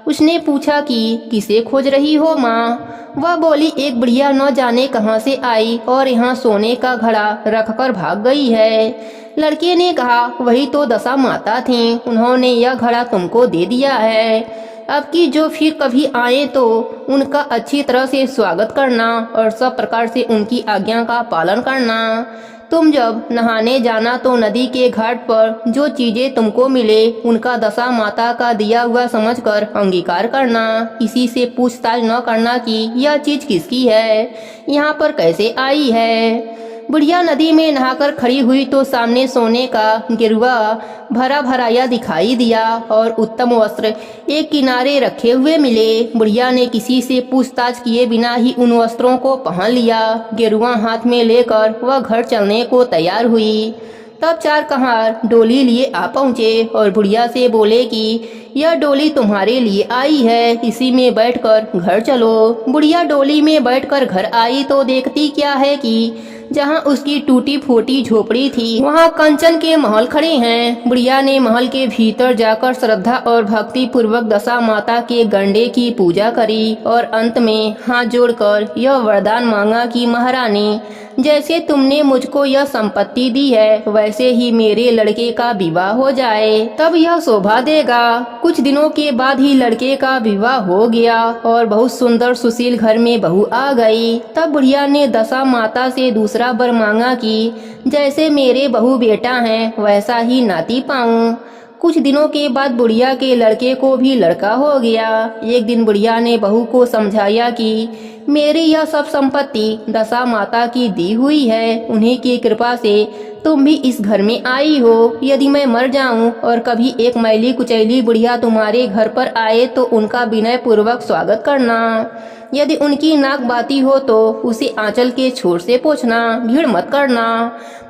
उसने पूछा कि किसे खोज रही हो माँ। वह बोली एक बुढ़िया न जाने कहाँ से आई और यहाँ सोने का घड़ा रखकर भाग गई है। लड़के ने कहा वही तो दशा माता थीं, उन्होंने यह घड़ा तुमको दे दिया है। अब की जो फिर कभी आए तो उनका अच्छी तरह से स्वागत करना और सब प्रकार से उनकी आज्ञा का पालन करना। तुम जब नहाने जाना तो नदी के घाट पर जो चीजें तुमको मिले उनका दशा माता का दिया हुआ समझकर अंगीकार करना। किसी से पूछताछ न करना कि यह चीज किसकी है, यहाँ पर कैसे आई है। बुढ़िया नदी में नहाकर खड़ी हुई तो सामने सोने का गिरवा भरा भराया दिखाई दिया और उत्तम वस्त्र एक किनारे रखे हुए मिले। बुढ़िया ने किसी से पूछताछ किए बिना ही उन वस्त्रों को पहन लिया। गिरवा हाथ में लेकर वह घर चलने को तैयार हुई। तब चार कहार डोली लिए आ पहुँचे और बुढ़िया से बोले कि यह डोली तुम्हारे लिए आई है, इसी में बैठकर घर चलो। बुढ़िया डोली में बैठकर घर आई तो देखती क्या है कि जहाँ उसकी टूटी फूटी झोपड़ी थी वहाँ कंचन के महल खड़े हैं। बुढ़िया ने महल के भीतर जाकर श्रद्धा और भक्ति पूर्वक दशा माता के गंडे की पूजा करी और अंत में हाथ जोड़कर यह वरदान मांगा कि महारानी, जैसे तुमने मुझको यह संपत्ति दी है वैसे ही मेरे लड़के का विवाह हो जाए, तब यह शोभा देगा। कुछ दिनों के बाद ही लड़के का विवाह हो गया और बहुत सुंदर सुशील घर में बहू आ गई। तब बुढ़िया ने दशा माता से दूसरा वर मांगा कि जैसे मेरे बहू बेटा हैं वैसा ही नाती पाऊं। कुछ दिनों के बाद बुढ़िया के लड़के को भी लड़का हो गया। एक दिन बुढ़िया ने बहू को समझाया कि मेरी यह सब संपत्ति दशा माता की दी हुई है, उन्हीं की कृपा से तुम भी इस घर में आई हो। यदि मैं मर जाऊं और कभी एक मैली कुचैली बुढ़िया तुम्हारे घर पर आए तो उनका विनय पूर्वक स्वागत करना। यदि उनकी नाक बाती हो तो उसे आंचल के छोर से पोंछना, भीड़ मत करना।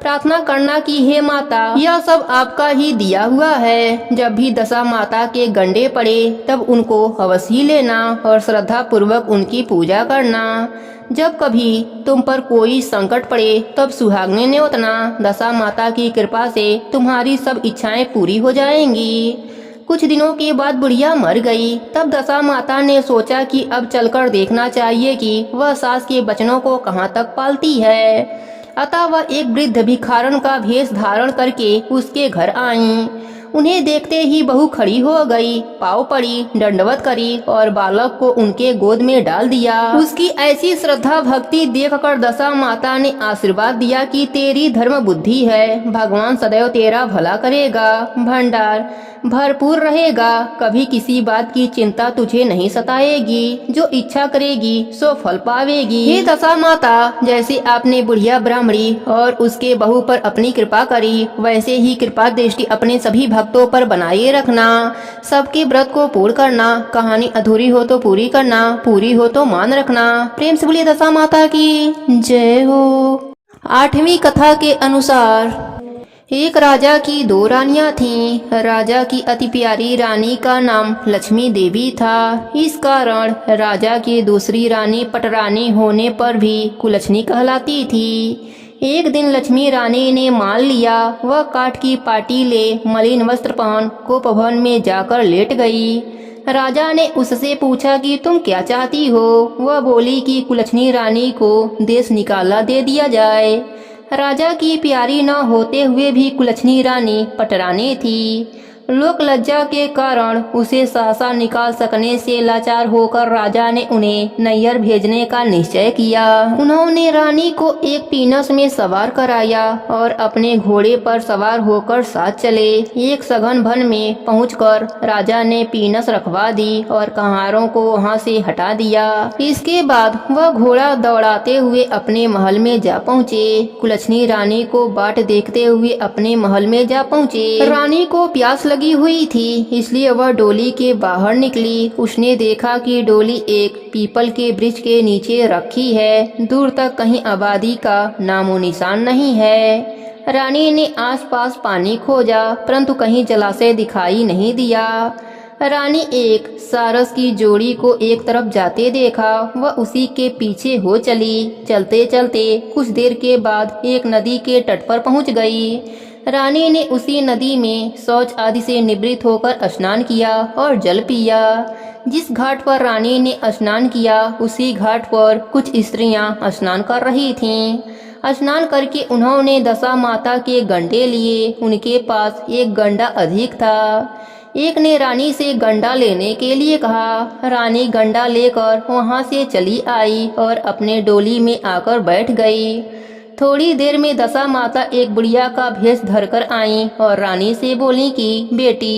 प्रार्थना करना कि हे माता, यह सब आपका ही दिया हुआ है। जब भी दशा माता के गंडे पड़े तब उनको अवश्य ही लेना और श्रद्धा पूर्वक उनकी पूजा करना। जब कभी तुम पर कोई संकट पड़े तब सुहागने न्योतना। दशा माता की कृपा से तुम्हारी सब इच्छाएं पूरी हो जाएंगी। कुछ दिनों के बाद बुढ़िया मर गई। तब दशा माता ने सोचा कि अब चलकर देखना चाहिए कि वह सास के बचनों को कहाँ तक पालती है। अतः वह एक वृद्ध भिखारन का भेष धारण करके उसके घर आई। उन्हें देखते ही बहू खड़ी हो गई, पाँव पड़ी, दंडवत करी और बालक को उनके गोद में डाल दिया। उसकी ऐसी श्रद्धा भक्ति देखकर दशा माता ने आशीर्वाद दिया कि तेरी धर्म बुद्धि है, भगवान सदैव तेरा भला करेगा, भंडार भरपूर रहेगा, कभी किसी बात की चिंता तुझे नहीं सताएगी, जो इच्छा करेगी सो फल पावेगी। हे दशा माता, जैसे आपने बुढ़िया ब्राह्मणी और उसके बहू पर अपनी कृपा करी वैसे ही कृपा दृष्टि अपने सभी भक्तों पर बनाए रखना। सबके व्रत को पूर्ण करना, कहानी अधूरी हो तो पूरी करना, पूरी हो तो मान रखना। प्रेम से बोलिए दशा माता की जय हो। 8वीं कथा के अनुसार एक राजा की 2 रानियां थीं। राजा की अति प्यारी रानी का नाम लक्ष्मी देवी था। इस कारण राजा की दूसरी रानी पटरानी होने पर भी कुलच्छनी कहलाती थी। एक दिन लक्ष्मी रानी ने मान लिया, वह काठ की पाटी ले मलिन वस्त्र पहन उपवन में जाकर लेट गई। राजा ने उससे पूछा कि तुम क्या चाहती हो। वह बोली कि कुलच्छनी रानी को देश निकाला दे दिया जाए। राजा की प्यारी न होते हुए भी कुलच्छनी रानी पटरानी थी। लोक लज्जा के कारण उसे सहसा निकाल सकने से लाचार होकर राजा ने उन्हें नैयर भेजने का निश्चय किया। उन्होंने रानी को एक पीनस में सवार कराया और अपने घोड़े पर सवार होकर साथ चले। एक सघन वन में पहुंचकर राजा ने पीनस रखवा दी और कहारों को वहां से हटा दिया। इसके बाद वह घोड़ा दौड़ाते हुए अपने महल में जा पहुँचे। कुलच्छनी रानी को बाट देखते हुए अपने महल में जा पहुँचे। रानी को प्यास लगी हुई थी, इसलिए वह डोली के बाहर निकली। उसने देखा कि डोली एक पीपल के वृक्ष के नीचे रखी है। दूर तक कहीं आबादी का नामो निशान नहीं है। रानी ने आसपास पानी खोजा परंतु कहीं जलाशय दिखाई नहीं दिया। रानी एक सारस की जोड़ी को एक तरफ जाते देखा, वह उसी के पीछे हो चली। चलते चलते कुछ देर के बाद एक नदी के तट पर पहुंच गई। रानी ने उसी नदी में शौच आदि से निवृत्त होकर स्नान किया और जल पिया। जिस घाट पर रानी ने स्नान किया उसी घाट पर कुछ स्त्रियां स्नान कर रही थीं। स्नान करके उन्होंने दशा माता के गंडे लिए। उनके पास एक गंडा अधिक था। एक ने रानी से गंडा लेने के लिए कहा। रानी गंडा लेकर वहां से चली आई और अपने डोली में आकर बैठ गई। थोड़ी देर में दशा माता एक बुढ़िया का भेष धरकर आई और रानी से बोली कि बेटी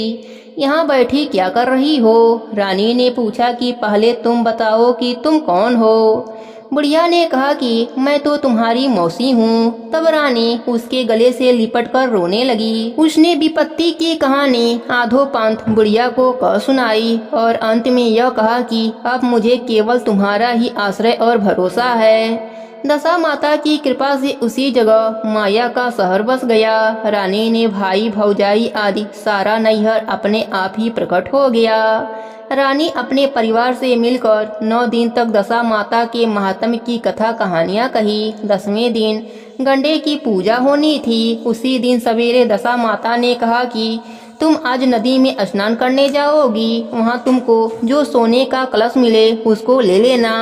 यहाँ बैठी क्या कर रही हो। रानी ने पूछा कि पहले तुम बताओ कि तुम कौन हो। बुढ़िया ने कहा कि मैं तो तुम्हारी मौसी हूँ। तब रानी उसके गले से लिपट कर रोने लगी। उसने विपत्ति की कहानी आधो पंथ बुढ़िया को कह सुनाई और अंत में यह कहा कि अब मुझे केवल तुम्हारा ही आश्रय और भरोसा है। दशा माता की कृपा से उसी जगह माया का शहर बस गया। रानी ने भाई भौजाई आदि सारा नैहर अपने आप ही प्रकट हो गया। रानी अपने परिवार से मिलकर 9 दिन तक दशा माता के महात्म्य की कथा कहानियाँ कही। 10वें दिन गंडे की पूजा होनी थी। उसी दिन सवेरे दशा माता ने कहा कि तुम आज नदी में स्नान करने जाओगी। वहाँ तुमको जो सोने का कलश मिले उसको ले लेना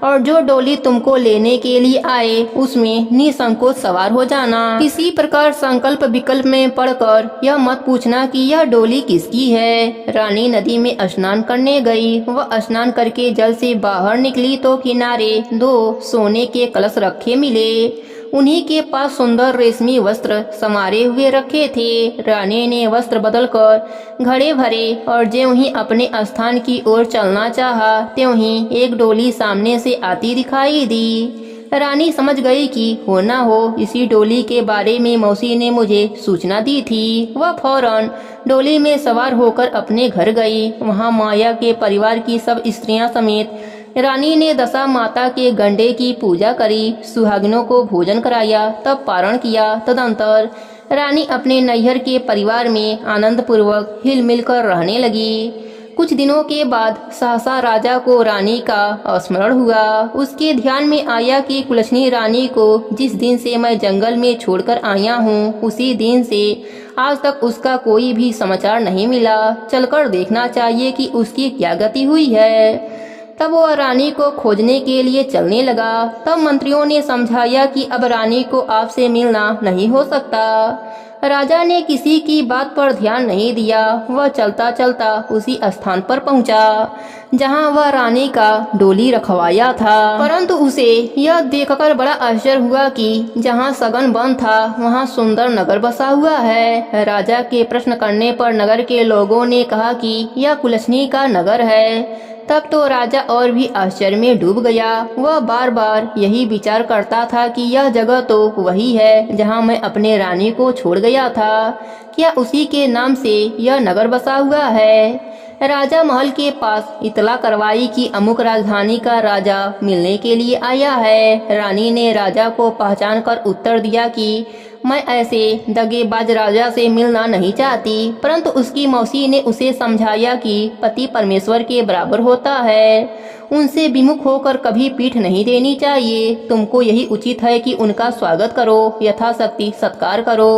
और जो डोली तुमको लेने के लिए आए उसमें निसंकोच सवार हो जाना। किसी प्रकार संकल्प विकल्प में पढ़कर यह मत पूछना कि यह डोली किसकी है। रानी नदी में स्नान करने गई। वह स्नान करके जल से बाहर निकली तो किनारे 2 सोने के कलश रखे मिले। उन्हीं के पास सुंदर रेशमी वस्त्र समारे हुए रखे थे। रानी ने वस्त्र बदलकर घड़े भरे और ज्यों ही अपने स्थान की ओर चलना चाहा त्यों ही एक डोली सामने से आती दिखाई दी। रानी समझ गई कि हो ना हो इसी डोली के बारे में मौसी ने मुझे सूचना दी थी। वह फौरन डोली में सवार होकर अपने घर गई। वहाँ माया के परिवार की सब स्त्रियां समेत रानी ने दशा माता के गंडे की पूजा करी, सुहागिनों को भोजन कराया, तब पारण किया। तदंतर रानी अपने नैहर के परिवार में आनंद पूर्वक हिल मिल कर रहने लगी। कुछ दिनों के बाद सहसा राजा को रानी का स्मरण हुआ। उसके ध्यान में आया कि कुलसनी रानी को जिस दिन से मैं जंगल में छोड़कर आया हूँ उसी दिन से आज तक उसका कोई भी समाचार नहीं मिला। चलकर देखना चाहिए कि उसकी क्या गति हुई है। तब वह रानी को खोजने के लिए चलने लगा। तब मंत्रियों ने समझाया कि अब रानी को आपसे मिलना नहीं हो सकता। राजा ने किसी की बात पर ध्यान नहीं दिया। वह चलता चलता उसी स्थान पर पहुंचा जहां वह रानी का डोली रखवाया था। परंतु उसे यह देखकर बड़ा आश्चर्य हुआ कि जहां सगन बंद था वहां सुंदर नगर बसा हुआ है। राजा के प्रश्न करने पर नगर के लोगों ने कहा कि यह कुलसनी का नगर है। तब तो राजा और भी आश्चर्य में डूब गया। वह बार बार यही विचार करता था कि यह जगह तो वही है जहां मैं अपने रानी को छोड़ गया था। क्या उसी के नाम से यह नगर बसा हुआ है? राजा महल के पास इतला करवाई कि अमुक राजधानी का राजा मिलने के लिए आया है। रानी ने राजा को पहचान कर उत्तर दिया कि मैं ऐसे दगेबाज राजा से मिलना नहीं चाहती। परंतु उसकी मौसी ने उसे समझाया कि पति परमेश्वर के बराबर होता है, उनसे विमुख होकर कभी पीठ नहीं देनी चाहिए। तुमको यही उचित है कि उनका स्वागत करो, यथाशक्ति सत्कार करो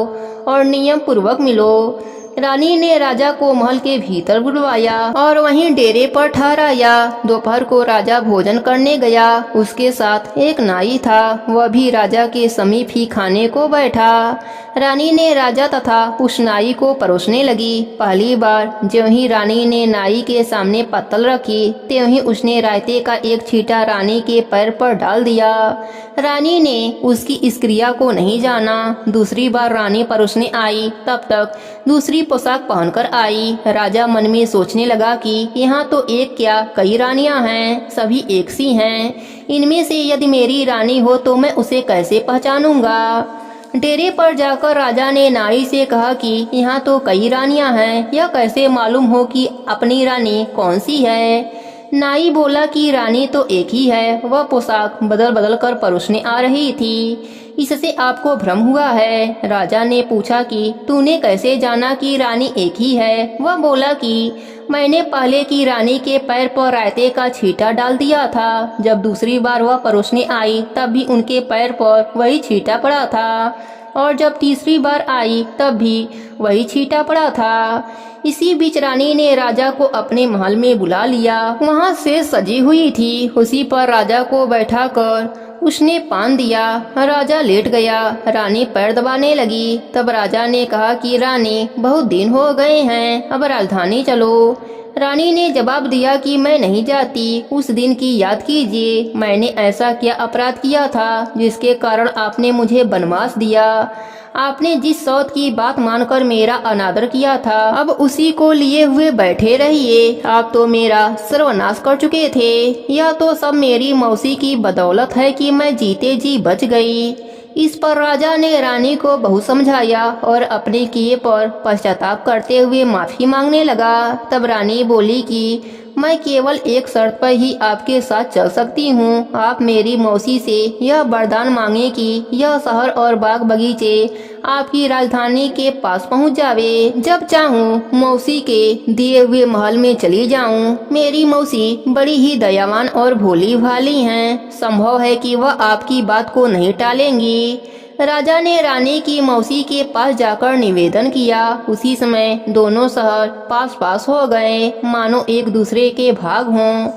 और नियम पूर्वक मिलो। रानी ने राजा को महल के भीतर बुलवाया और वहीं डेरे पर ठहराया। दोपहर को राजा भोजन करने गया। उसके साथ एक नाई था, वह भी राजा के समीप ही खाने को बैठा। रानी ने राजा तथा उस नाई को परोसने लगी। पहली बार ज्यों ही रानी ने नाई के सामने पत्तल रखी त्यों ही उसने रायते का एक छींटा रानी के पैर पर डाल दिया। रानी ने उसकी इस क्रिया को नहीं जाना। दूसरी बार रानी परोसने आई तब तक दूसरी पोशाक पहनकर आई। राजा मन में सोचने लगा कि यहाँ तो एक क्या कई रानियां हैं, सभी एक सी हैं। इनमें से यदि मेरी रानी हो तो मैं उसे कैसे पहचानूंगा। डेरे पर जाकर राजा ने नाई से कहा कि यहाँ तो कई रानियां हैं, यह कैसे मालूम हो कि अपनी रानी कौन सी है। नाई बोला कि रानी तो एक ही है, वह पोशाक बदल बदल कर परोसने आ रही थी, इससे आपको भ्रम हुआ है। राजा ने पूछा कि तूने कैसे जाना कि रानी एक ही है। वह बोला कि मैंने पहले की रानी के पैर पर रायते का छींटा डाल दिया था। जब दूसरी बार वह परोसने आई तब भी उनके पैर पर वही छींटा पड़ा था और जब तीसरी बार आई तब भी वही छींटा पड़ा था। इसी बीच रानी ने राजा को अपने महल में बुला लिया। वहाँ से सजी हुई थी, उसी पर राजा को बैठाकर उसने पान दिया। राजा लेट गया। रानी पैर दबाने लगी। तब राजा ने कहा कि रानी बहुत दिन हो गए हैं, अब राजधानी चलो। रानी ने जवाब दिया कि मैं नहीं जाती। उस दिन की याद कीजिए, मैंने ऐसा क्या अपराध किया था जिसके कारण आपने मुझे वनवास दिया। आपने जिस सौत की बात मानकर मेरा अनादर किया था, अब उसी को लिए हुए बैठे रहिए। आप तो मेरा सर्वनाश कर चुके थे। यह तो सब मेरी मौसी की बदौलत है कि मैं जीते जी बच गई। इस पर राजा ने रानी को बहुत समझाया और अपने किए पर पश्चाताप करते हुए माफी मांगने लगा। तब रानी बोली कि मैं केवल एक शर्त पर ही आपके साथ चल सकती हूँ। आप मेरी मौसी से यह वरदान मांगे कि यह शहर और बाग बगीचे आपकी राजधानी के पास पहुँच जावे। जब चाहूँ मौसी के दिए हुए महल में चली जाऊँ। मेरी मौसी बड़ी ही दयावान और भोली भाली हैं। संभव है कि वह आपकी बात को नहीं टालेंगी। राजा ने रानी की मौसी के पास जाकर निवेदन किया। उसी समय दोनों शहर पास पास हो गए, मानो एक दूसरे के भाग हों।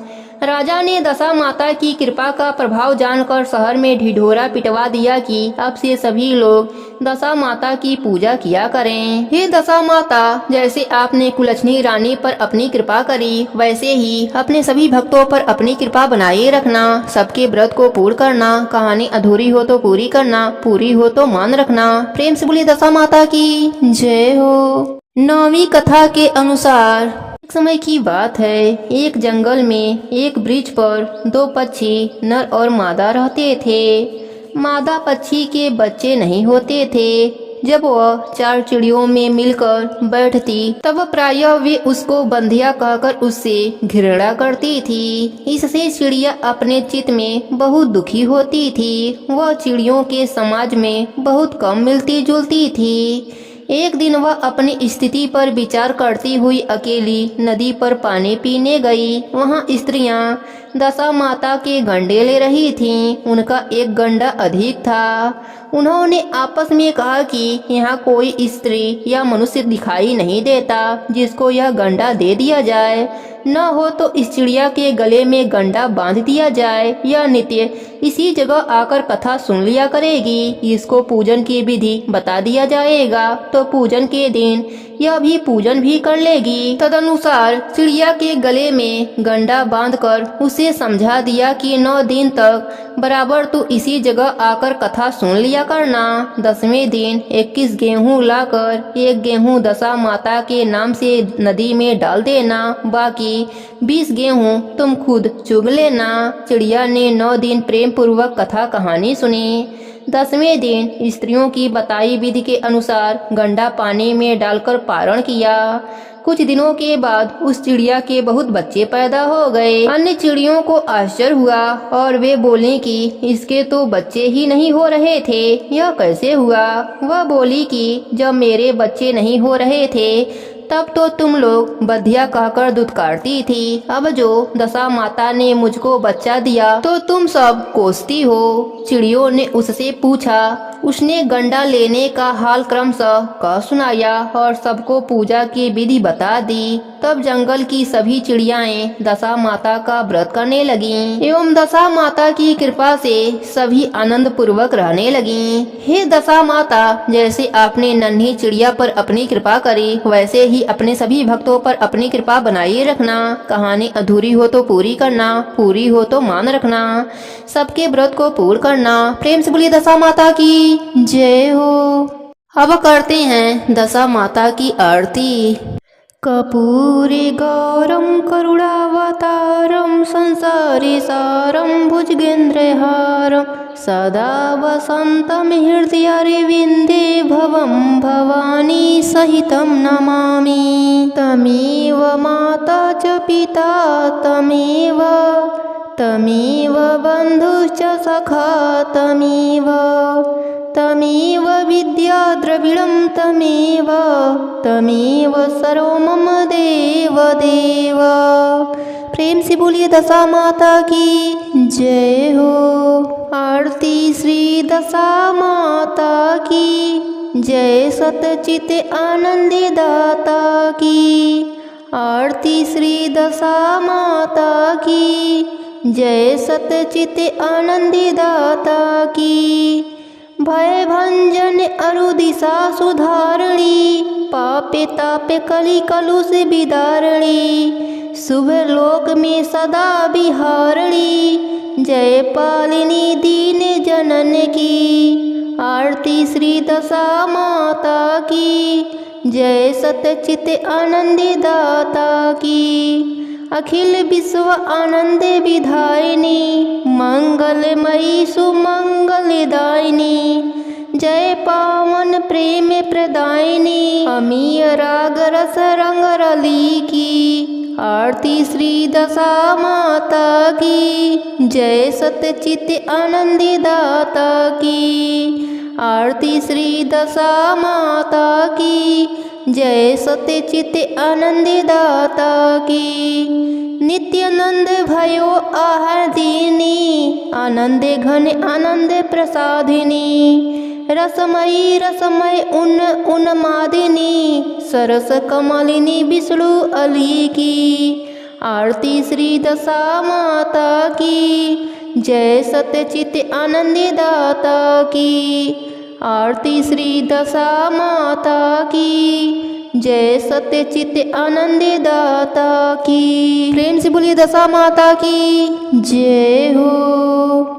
राजा ने दशा माता की कृपा का प्रभाव जानकर शहर में ढिढोरा पिटवा दिया कि अब से सभी लोग दशा माता की पूजा किया करें। हे दशा माता, जैसे आपने कुलच्छनी रानी पर अपनी कृपा करी, वैसे ही अपने सभी भक्तों पर अपनी कृपा बनाए रखना। सबके व्रत को पूर्ण करना। कहानी अधूरी हो तो पूरी करना, पूरी हो तो मान रखना। प्रेम से बोलिए दशा माता की जय हो। 9वीं कथा के अनुसार एक समय की बात है, एक जंगल में एक वृक्ष पर 2 पक्षी नर और मादा रहते थे। मादा पक्षी के बच्चे नहीं होते थे। जब वह 4 चिड़ियों में मिलकर बैठती तब प्रायः वे उसको बंधिया कहकर उससे घृणा करती थी। इससे चिड़िया अपने चित्त में बहुत दुखी होती थी। वह चिड़ियों के समाज में बहुत कम मिलती जुलती थी। एक दिन वह अपनी स्थिति पर विचार करती हुई अकेली नदी पर पानी पीने गई। वहाँ स्त्रियां दशा माता के गंडे ले रही थीं। उनका एक गंडा अधिक था। उन्होंने आपस में कहा कि यहाँ कोई स्त्री या मनुष्य दिखाई नहीं देता जिसको यह गंडा दे दिया जाए। न हो तो इस चिड़िया के गले में गंडा बांध दिया जाए। यह नित्य इसी जगह आकर कथा सुन लिया करेगी। इसको पूजन की विधि बता दिया जाएगा तो पूजन के दिन यह भी पूजन भी कर लेगी। तदनुसार चिड़िया के गले में गंडा बांधकर उसे समझा दिया कि 9 दिन तक बराबर तू इसी जगह आकर कथा सुन लिया करना। 10वें दिन 21 गेहूं लाकर एक गेहूं दशा माता के नाम से नदी में डाल देना। बाकी 20 गेहूं तुम खुद चुग लेना। चिड़िया ने 9 दिन प्रेम पूर्वक कथा कहानी सुनी। 10वें दिन स्त्रियों की बताई विधि के अनुसार गंडा पानी में डालकर पारण किया। कुछ दिनों के बाद उस चिड़िया के बहुत बच्चे पैदा हो गए। अन्य चिड़ियों को आश्चर्य हुआ और वे बोले कि इसके तो बच्चे ही नहीं हो रहे थे, यह कैसे हुआ। वह बोली कि जब मेरे बच्चे नहीं हो रहे थे तब तो तुम लोग बधिया कहकर दुत्कारती थी। अब जो दशा माता ने मुझको बच्चा दिया तो तुम सब कोसती हो। चिड़ियों ने उससे पूछा। उसने गंडा लेने का हाल क्रमशः कह सुनाया और सबको पूजा की विधि बता दी। तब जंगल की सभी चिड़ियाएं दशा माता का व्रत करने लगीं एवं दशा माता की कृपा से सभी आनंद पूर्वक रहने लगीं। हे दशा माता, जैसे आपने नन्ही चिड़िया पर अपनी कृपा करी, वैसे ही अपने सभी भक्तों पर अपनी कृपा बनाए रखना। कहानी अधूरी हो तो पूरी करना, पूरी हो तो मान रखना। सबके व्रत को पूर्ण करना। प्रेम से बोलिए दशा माता की जय हो। अब करते हैं दशा माता की आरती। कर्पूरे गौरम करुणावतारम संसारे सारम भुजगेन्द्रहारम सदा वसंतम हृदयारविन्दे भवं भवानी सहितं नमामि। तमेव माता च पिता तमेव बन्धुश्च सखा तमेव विद्या द्रविणं तमेव सर्वं मम देव। प्रेम से बोलिए दशा माता की जय हो। आरती श्री दशा माता की जय। सतचित आनंद दाता की आरती श्री दशा माता की जय। सतचित आनंद दाता की भय भंजन अरु दिशा सुधारणी, पापे तापे कली कलुष विदारणी, शुभ लोक में सदा विहारणी, जय पालिनी दीन जनन की, आरती श्री दशा माता की, जय सतचित आनंद दाता की, अखिल विश्व आनंद विधायिनी, मंगलमयी सुमंगलदायिनी, जय पावन प्रेम प्रदायिनी, अमीय राग रस रंग रली की, आरती श्री दशा माता की, जय सतचित आनंद दाता की, आरती श्री दशा माता की, जय सत्यचित आनंद दाता की, नित्यानंद भयो आहार दीनी, आनंद घन आनंद प्रसादिनी, रसमयी रसमय उन्मादिनी, सरस कमलिनी विष्णु अली की, आरती श्री दशा माता की, जय सत्यचित आनंद दाता की, आरती श्री दशा माता की, जय सत्यचित आनंद दाता की। प्रेम से बोलिए दशा माता की जय हो।